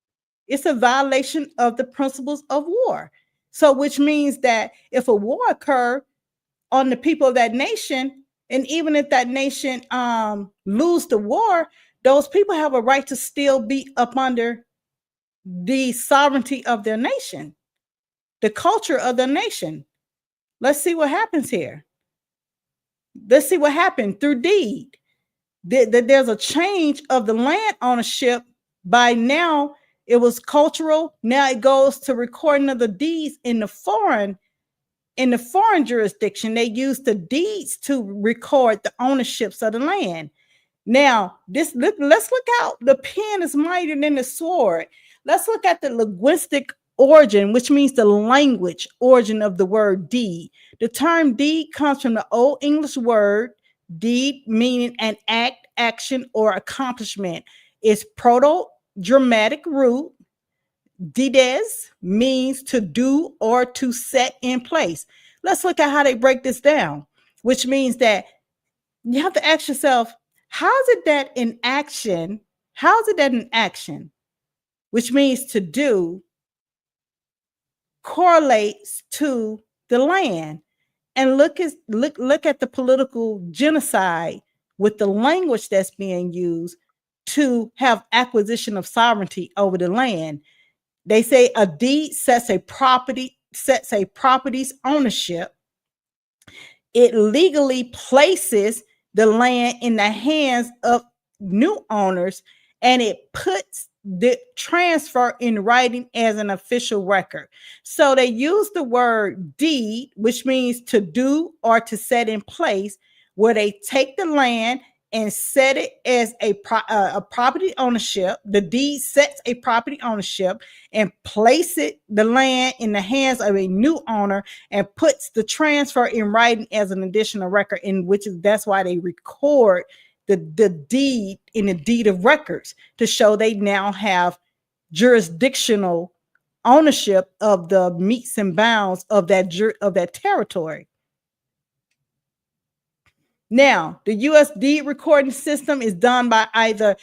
It's a violation of the principles of war. So, which means that if a war occurred on the people of that nation, and even if that nation lose the war, those people have a right to still be up under the sovereignty of their nation, the culture of their nation. Let's see what happens here. Let's see what happened through deed. There's a change of the land ownership. By now, it was cultural. Now it goes to recording of the deeds in the foreign jurisdiction. They use the deeds to record the ownerships of the land. Now, let's look out. The pen is mightier than the sword. Let's look at the linguistic origin, which means the language origin of the word deed. The term deed comes from the Old English word deed, meaning an act, action, or accomplishment. It's Proto-Germanic root. Dides means to do or to set in place. Let's look at how they break this down, which means that you have to ask yourself, how is it that in action, which means to do, correlates to the land? And look at the political genocide with the language that's being used to have acquisition of sovereignty over the land. They say a deed sets a property's ownership. It legally places the land in the hands of new owners, and it puts the transfer in writing as an official record. So they use the word deed, which means to do or to set in place, where they take the land and set it as a property ownership. The deed sets a property ownership and place the land in the hands of a new owner and puts the transfer in writing as an additional record, in which that's why they record the deed in the deed of records to show they now have jurisdictional ownership of the metes and bounds of that territory. Now, the U.S. deed recording system is done by either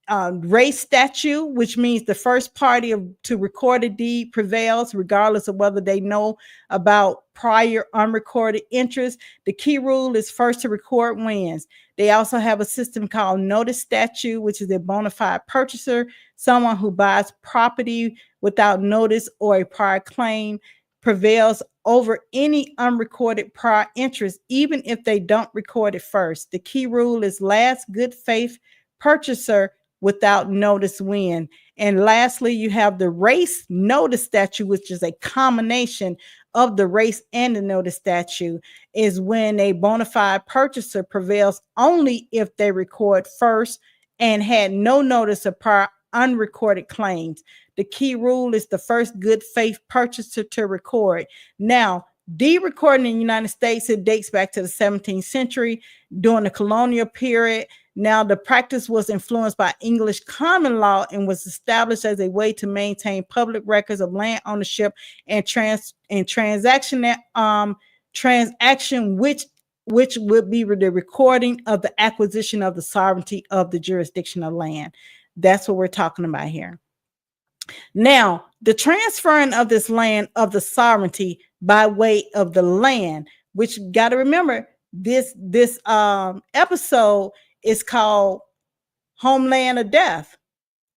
race statute, which means the first party to record a deed prevails, regardless of whether they know about prior unrecorded interest. The key rule is first to record wins. They also have a system called notice statute, which is a bona fide purchaser, someone who buys property without notice or a prior claim prevails over any unrecorded prior interest, even if they don't record it first. The key rule is last good faith purchaser without notice win. And lastly, you have the race notice statute, which is a combination of the race and the notice statute, is when a bona fide purchaser prevails only if they record first and had no notice of prior unrecorded claims. The key rule is the first good faith purchaser to record. Now, deed recording in the United States, it dates back to the 17th century during the colonial period. Now, the practice was influenced by English common law and was established as a way to maintain public records of land ownership and transaction, which would be the recording of the acquisition of the sovereignty of the jurisdiction of land. That's what we're talking about here. Now, the transferring of this land of the sovereignty by way of the land, which you got to remember, this episode is called Homeland or Death.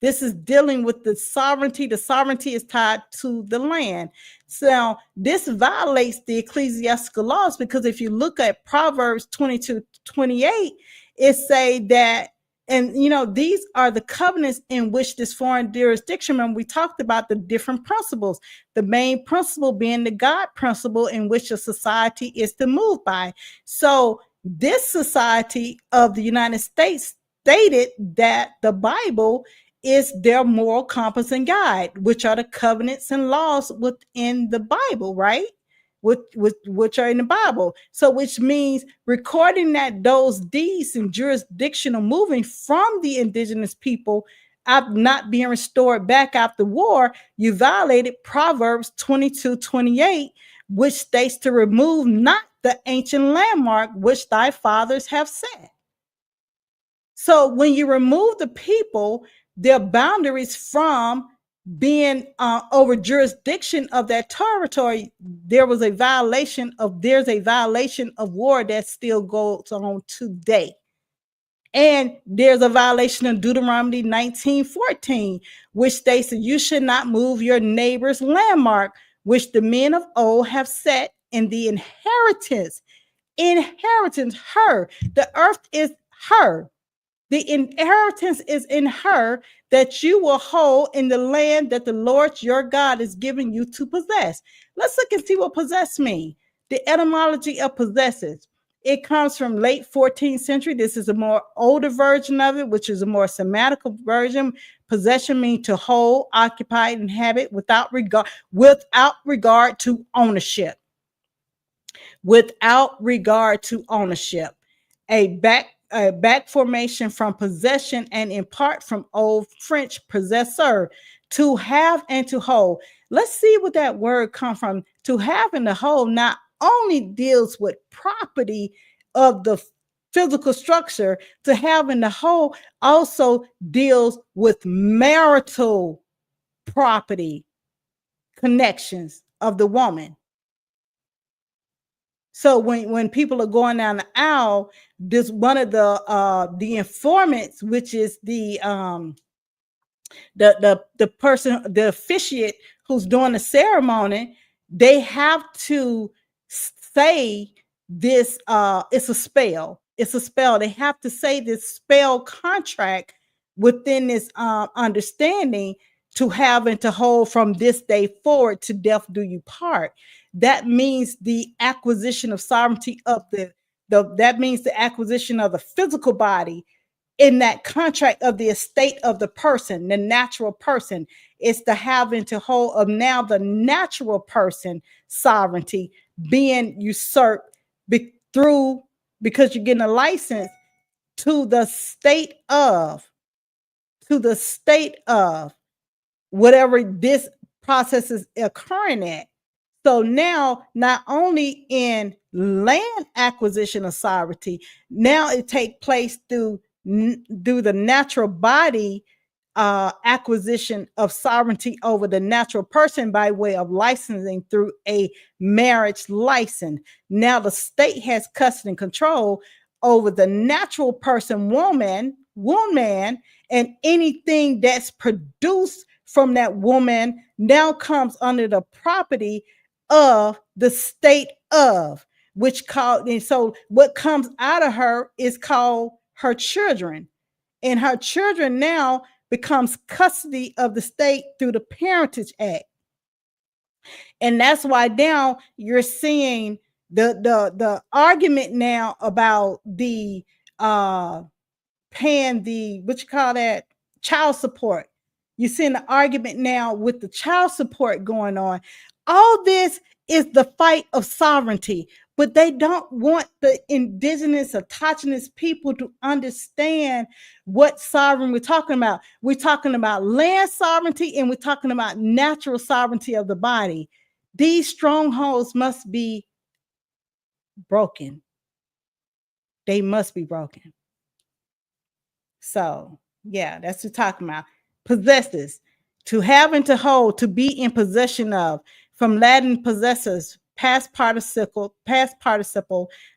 This is dealing with the sovereignty. The sovereignty is tied to the land. So this violates the ecclesiastical laws, because if you look at Proverbs 22:28, it say that, and these are the covenants in which this foreign jurisdiction, remember we talked about the different principles, the main principle being the God principle in which a society is to move by. So this society of the United States stated that the Bible is their moral compass and guide, which are the covenants and laws within the Bible, right? Which are in the Bible. So which means recording that those deeds and jurisdictional moving from the indigenous people not being restored back after war, you violated Proverbs 22:28, which states to remove not the ancient landmark which thy fathers have set. So when you remove the people, their boundaries from being over jurisdiction of that territory, there's a violation of war that still goes on today. And there's a violation of Deuteronomy 19:14, which states that you should not move your neighbor's landmark, which the men of old have set in the inheritance, her. The earth is her. The inheritance is in her, that you will hold in the land that the Lord your God is giving you to possess. Let's look and see what possess means. The etymology of possesses. It comes from late 14th century. This is a more older version of it, which is a more semantical version. Possession means to hold, occupy, inhabit without regard to ownership. Without regard to ownership. A back formation from possession, and in part from Old French possessor, to have and to hold. Let's see what that word comes from. To have and to hold not only deals with property of the physical structure, to have and to hold also deals with marital property connections of the woman. So when people are going down the aisle, this one of the informants, which is the person, the officiant who's doing the ceremony, they have to say this. It's a spell. It's a spell. They have to say this spell contract within this understanding, to have and to hold from this day forward to death do you part. That means the acquisition of sovereignty of that means the acquisition of the physical body in that contract of the estate of the person, the natural person. Is the have and to hold of now the natural person sovereignty being usurped because you're getting a license to the state of whatever this process is occurring at. So now, not only in land acquisition of sovereignty, now it takes place through through the natural body acquisition of sovereignty over the natural person by way of licensing through a marriage license. Now the state has custody and control over the natural person, woman, and anything that's produced from that woman now comes under the property of the state of, which called, and so what comes out of her is called her children. And her children now becomes custody of the state through the Parentage Act. And that's why now you're seeing the argument now about the paying the, what you call that, child support. You're seeing the argument now with the child support going on. All this is the fight of sovereignty, but they don't want the indigenous, autochthonous people to understand what sovereign we're talking about. We're talking about land sovereignty, and we're talking about natural sovereignty of the body. These strongholds must be broken. They must be broken. So, yeah, that's what we're talking about. Possesses, to have and to hold, to be in possession of, from Latin possessors, past participle,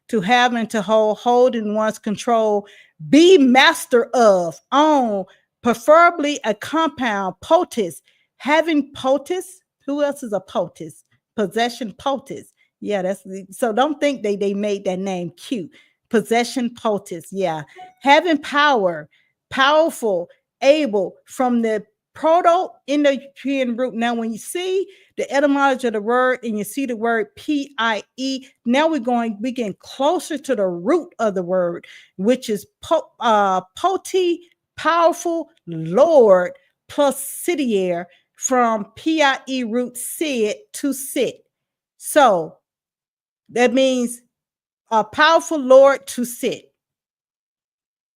to have and to hold in one's control, be master of, own, preferably a compound, potus, having potus. Who else is a potus? Possession, potus. Yeah, that's so don't think they made that name cute. Possession, potus. Yeah, having power, powerful, able, from the Proto-Indo-European root. Now, when you see the etymology of the word and you see the word P-I-E, now we're getting closer to the root of the word, which is poti, powerful, Lord, plus sitier, from P-I-E root sid, to sit. So that means a powerful Lord to sit.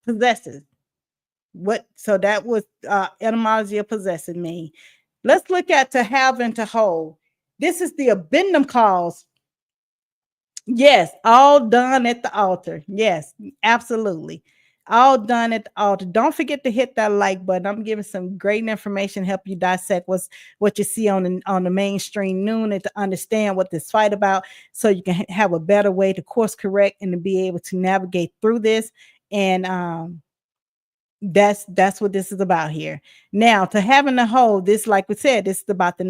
Possesses. What? So that was etymology of possessing mean. Let's look at to have and to hold. This is the addendum clause. Yes, all done at the altar. Yes, absolutely. All done at the altar. Don't forget to hit that like button. I'm giving some great information, help you dissect what you see on the mainstream noon, and to understand what this fight about, so you can have a better way to course correct and to be able to navigate through this. And that's what this is about here. Now, to having the whole, this, like we said, this is about the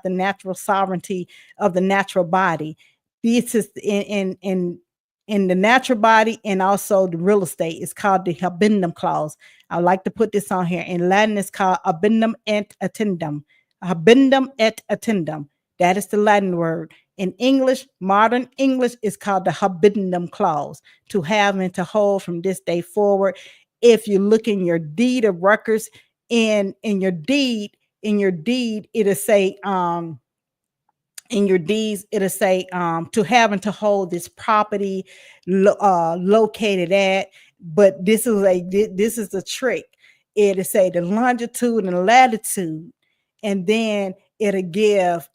natural sovereignty of the natural body. This is in the natural body, and also the real estate is called the addendum clause. I like to put this on here. In Latin, it's called addendum et addendum. Addendum et addendum. That is the Latin word. In English, modern English, is called the addendum clause. To have and to hold from this day forward. If you look in your deed of records, in your deed, it'll say in your deeds, it'll say to have and to hold this property located at. But this is a trick. It'll say the longitude and the latitude, and then it'll give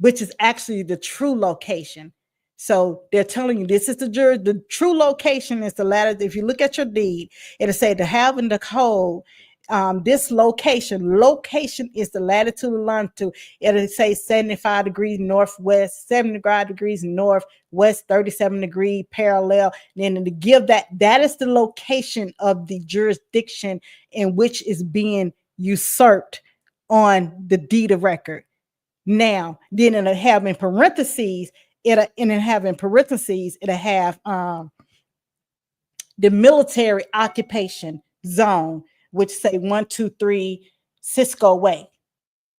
which is actually the true location. So they're telling you this is the true location is the latitude. If you look at your deed, it'll say to have and to hold this location is the latitude and longitude. It'll say 75 degrees northwest, 75 degrees northwest, 37 degree parallel. And then to give that is the location of the jurisdiction in which is being usurped on the deed of record. Now, then it'll have in parentheses, it'll have the military occupation zone, which say 123 Cisco Way.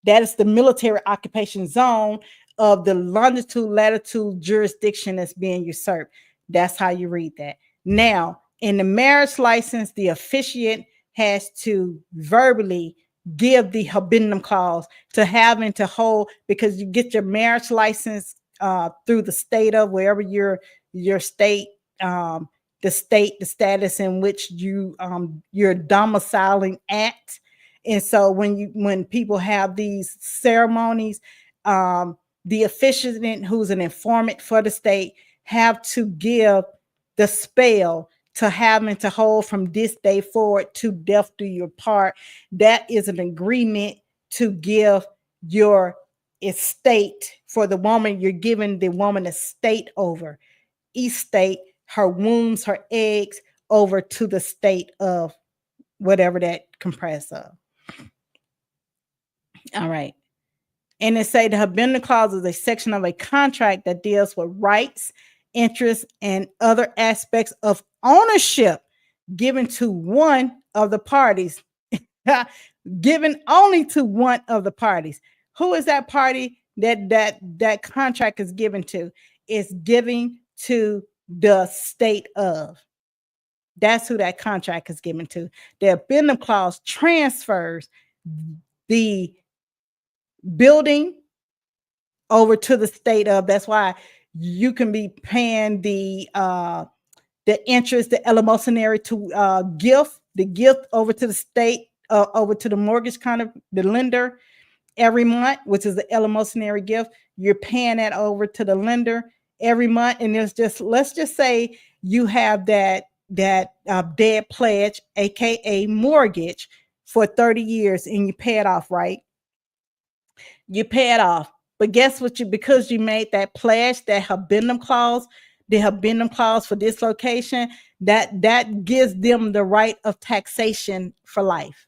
That is the military occupation zone of the longitude, latitude jurisdiction that's being usurped. That's how you read that. Now, in the marriage license, the officiant has to verbally give the addendum clause to have and to hold, because you get your marriage license through the state of wherever your state, the status in which you're domiciling at. And so when people have these ceremonies, the officiant, who's an informant for the state, have to give the spell to having to hold from this day forward to death do your part. That is an agreement to give your estate for the woman. You're giving the woman estate over. Estate, her wombs, her eggs, over to the state of whatever that comprised of. All right. And it say the habendum clause is a section of a contract that deals with rights, interests, and other aspects of ownership given to one of the parties. Given only to one of the parties. Who is that party that contract is given to? It's giving to the state of. That's who that contract is given to. The addendum clause transfers the building over to the state of. That's why you can be paying the interest, the eleemosynary to gift, the gift over to the state, over to the mortgage kind of the lender every month, which is the eleemosynary gift. You're paying that over to the lender every month, and there's just, let's just say you have that dead pledge, aka mortgage, for 30 years, and you pay it off, right? You pay it off, but guess what? Because you made that pledge, that habendum clause, the habendum clause for this location, that gives them the right of taxation for life,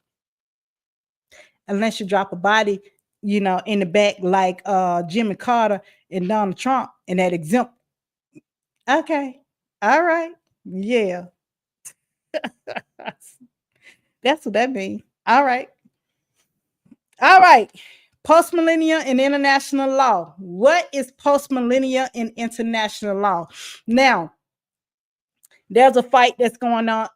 unless you drop a body, in the back like Jimmy Carter and Donald Trump, and that exempt. Okay, all right, yeah. That's what that means. All right. Post-millennial and international law. What is post-millennial and international law? Now, there's a fight that's going on.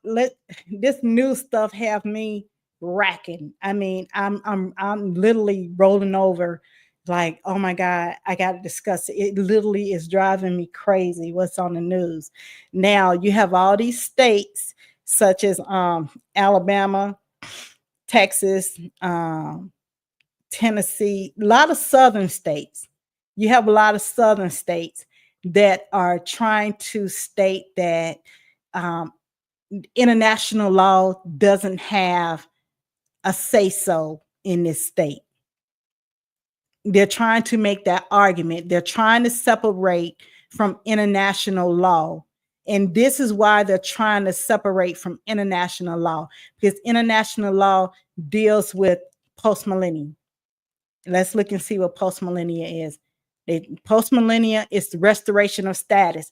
This new stuff have me racking. I mean, I'm literally rolling over like, oh my God, I got to discuss it. It literally is driving me crazy what's on the news. Now, you have all these states such as Alabama, Texas, Tennessee, a lot of southern states. You have a lot of southern states that are trying to state that international law doesn't have a say-so in this state. They're trying to make that argument. They're trying to separate from international law. And this is why they're trying to separate from international law, because international law deals with post-millennial. Let's look and see what post-millennia is. Post-millennia is the restoration of status.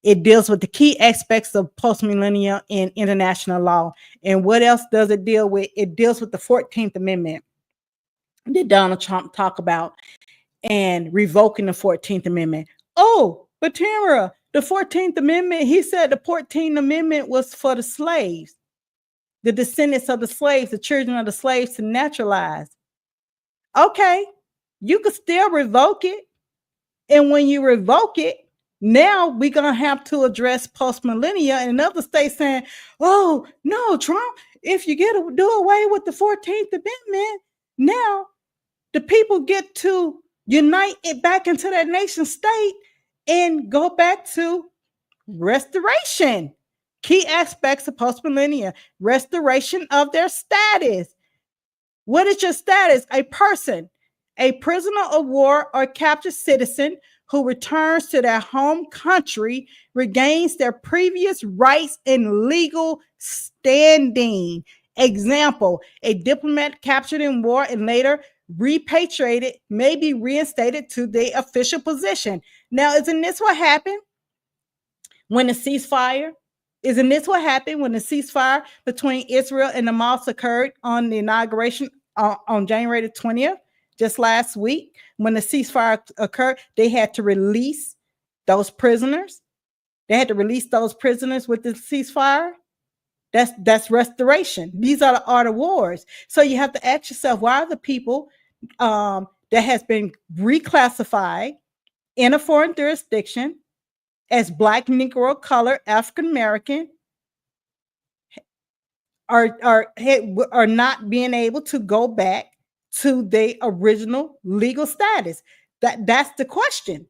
It deals with the key aspects of post-millennial in international law. And what else does it deal with? It deals with the 14th Amendment that Donald Trump talked about, and revoking the 14th Amendment. Oh, but Tamara, the 14th Amendment, he said the 14th Amendment was for the slaves, the descendants of the slaves, the children of the slaves to naturalize. Okay, you could still revoke it. And when you revoke it, now we're going to have to address post-millennia, and another state saying, oh, no, Trump, if you do away with the 14th Amendment, now the people get to unite it back into that nation state and go back to restoration. Key aspects of post-millennia, restoration of their status. What is your status? A person, a prisoner of war or captured citizen who returns to their home country, regains their previous rights and legal standing. Example, a diplomat captured in war and later repatriated may be reinstated to their official position. Now, isn't this what happened when the ceasefire? Isn't this what happened when the ceasefire between Israel and Hamas occurred on the inauguration on January the 20th, just last week? When the ceasefire occurred, they had to release those prisoners. They had to release those prisoners with the ceasefire. That's restoration. These are the art of wars. So you have to ask yourself, why are the people that has been reclassified in a foreign jurisdiction as Black, Negro, Color, African American are not being able to go back to their original legal status? That's the question.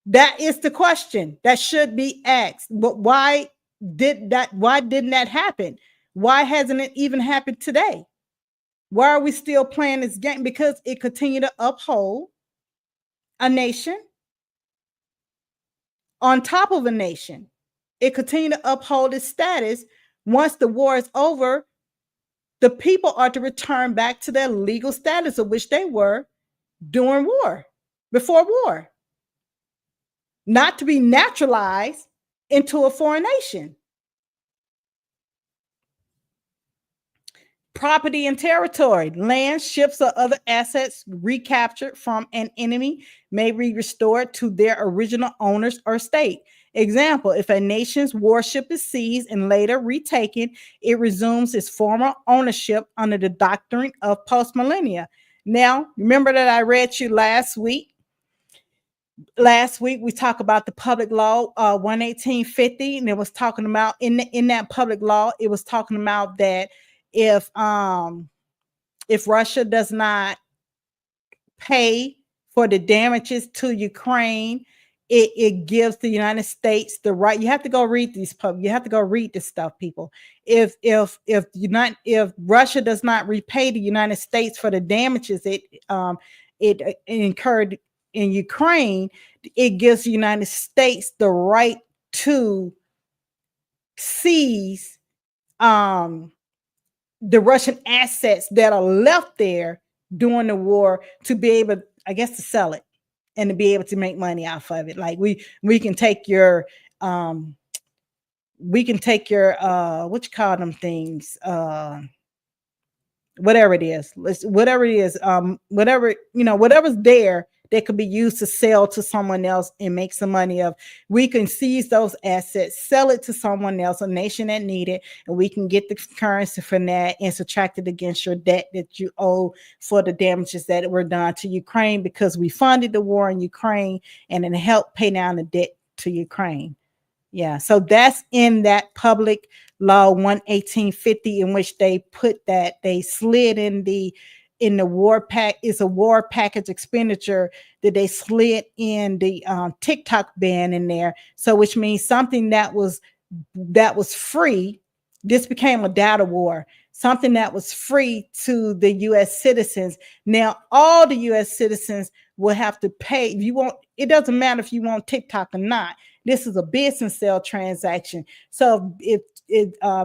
That is the question that should be asked. But why why didn't that happen? Why hasn't it even happened today? Why are we still playing this game? Because it continued to uphold a nation on top of a nation. It continued to uphold its status. Once the war is over, the people are to return back to their legal status of which they were during war, before war, not to be naturalized into a foreign nation. Property and territory, land, ships, or other assets recaptured from an enemy may be restored to their original owners or state. Example, if a nation's warship is seized and later retaken, it resumes its former ownership under the doctrine of post-millennia. Now, remember that I read you last week we talked about the public law 11850, and it was talking about in that public law, it was talking about that if Russia does not pay for the damages to Ukraine, it gives the United States the right. You have to go read these you have to go read this stuff, people. If Russia does not repay the United States for the damages it incurred in Ukraine, it gives the United States the right to seize the Russian assets that are left there during the war, to be able, I guess, to sell it and to be able to make money off of it. Like we can take your what you call them things, whatever it is, whatever's there that could be used to sell to someone else and make some money of. We can seize those assets, sell it to someone else, a nation that need it, and we can get the currency from that and subtract it against your debt that you owe for the damages that were done to Ukraine, because we funded the war in Ukraine and it helped pay down the debt to Ukraine. Yeah, so that's in that public law 11850, in which they put that, they slid in the war pack. It's a war package expenditure that they slid in the TikTok ban in there. So which means something that was free, this became a data war, something that was free to the U.S. citizens. Now all the U.S. citizens will have to pay. If you want, it doesn't matter if you want TikTok or not. This is a business sale transaction. So if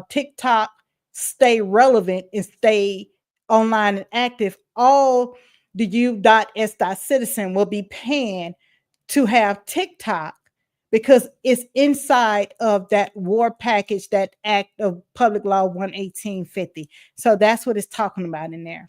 TikTok stay relevant and stay online and active, all the U.S. citizen will be paying to have TikTok, because it's inside of that war package, that act of public law 11850. So that's what it's talking about in there.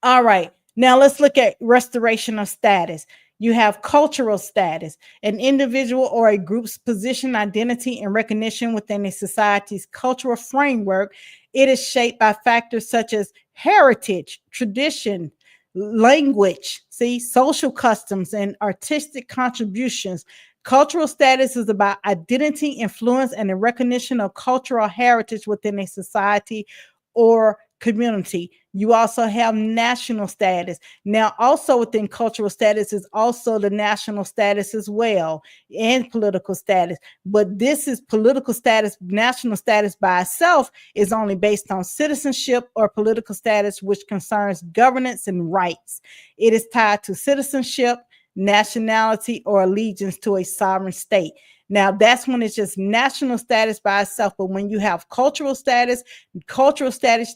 All right, now let's look at restoration of status. You have cultural status, an individual or a group's position, identity, and recognition within a society's cultural framework. It is shaped by factors such as heritage, tradition, language, social customs, and artistic contributions. Cultural status is about identity, influence, and the recognition of cultural heritage within a society or community. You also have national status. Now, also within cultural status is also the national status as well, and political status. But this is political status. National status by itself is only based on citizenship or political status, which concerns governance and rights. It is tied to citizenship, nationality, or allegiance to a sovereign state. Now, that's when it's just national status by itself. But when you have cultural status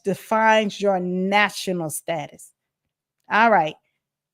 defines your national status. All right.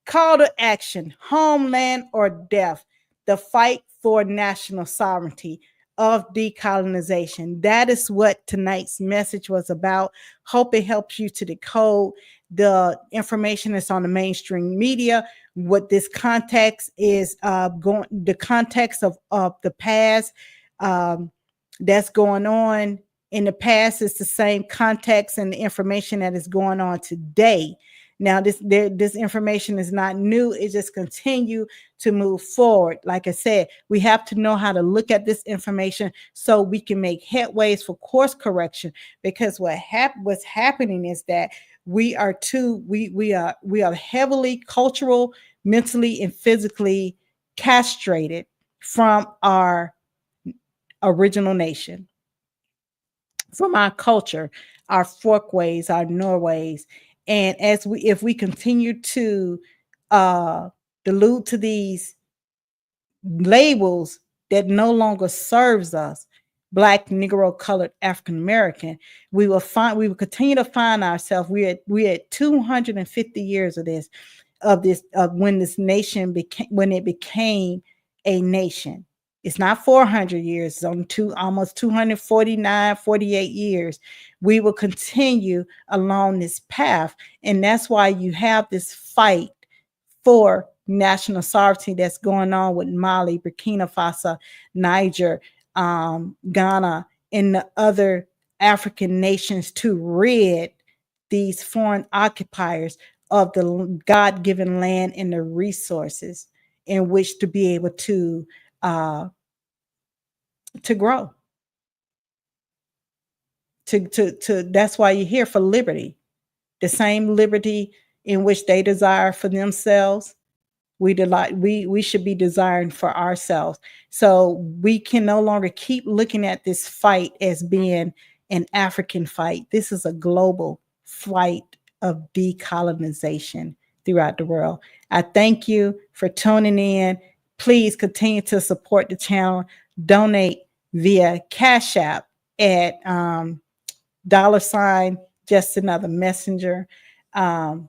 Call to action: Homeland or death. The fight for national sovereignty of decolonization. That is what tonight's message was about. Hope it helps you to decode the information that's on the mainstream media. What this context is the context of the past that's going on in the past is the same context and the information that is going on today. Now, this information is not new. It just continue to move forward. Like I said, we have to know how to look at this information so we can make headways for course correction. Because what's happening is that we are heavily cultural, mentally, and physically castrated from our original nation, from our culture, our folkways, our Norways. And if we continue to delude to these labels that no longer serves us, Black, Negro, colored, African American, we will continue to find ourselves. We're at 250 years of when this nation became a nation. It's not 400 years, it's on almost 249, 48 years. We will continue along this path. And that's why you have this fight for national sovereignty that's going on with Mali, Burkina Faso, Niger, Ghana, and the other African nations to rid these foreign occupiers of the God-given land and the resources in which to be able to grow. That's why you're here, for liberty, the same liberty in which they desire for themselves. We should be desiring for ourselves. So we can no longer keep looking at this fight as being an African fight. This is a global fight of decolonization throughout the world. I thank you for tuning in. Please continue to support the channel. Donate via Cash App at $ just another messenger. I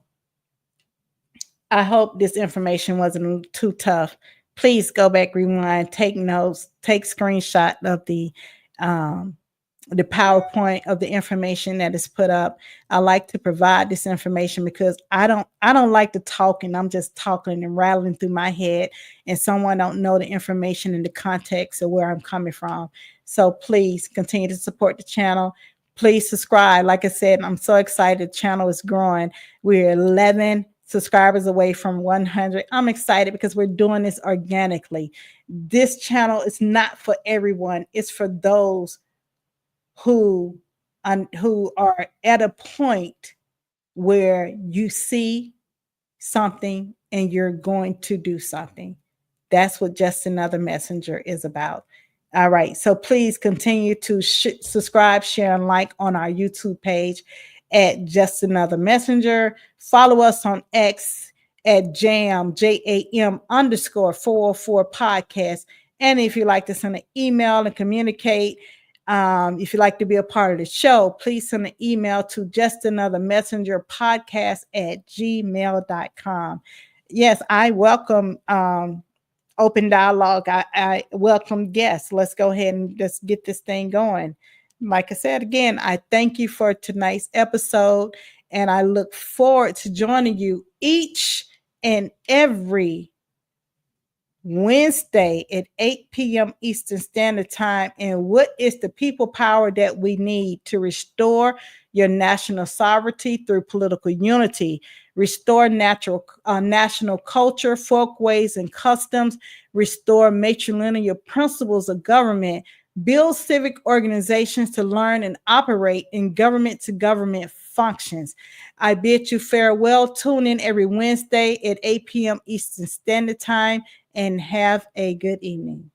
hope this information wasn't too tough. Please go back, rewind, take notes, take screenshot of the PowerPoint of the information that is put up. I like to provide this information because I don't like to talk and I'm just talking and rattling through my head and someone don't know the information in the context of where I'm coming from. So please continue to support the channel. Please subscribe. Like I said, I'm so excited. The channel is growing. We're 11 subscribers away from 100. I'm excited because we're doing this organically. This channel is not for everyone. It's for those who are at a point where you see something and you're going to do something. That's what Just Another Messenger is about. All right. So please continue to subscribe, share, and like on our YouTube page at Just Another Messenger. Follow us on X at JAM, JAM _404 podcast. And if you'd like to send an email and communicate, if you'd like to be a part of the show, please send an email to justanothermessengerpodcast@gmail.com. Yes, I welcome open dialogue. I welcome guests. Let's go ahead and just get this thing going. Like I said, again, I thank you for tonight's episode, and I look forward to joining you each and every Wednesday at 8 p.m. Eastern Standard Time. And what is the people power that we need to restore your national sovereignty through political unity, restore national culture, folkways, and customs, restore matrilineal principles of government, build civic organizations to learn and operate in government-to-government functions. I bid you farewell. Tune in every Wednesday at 8 p.m. Eastern Standard Time and have a good evening.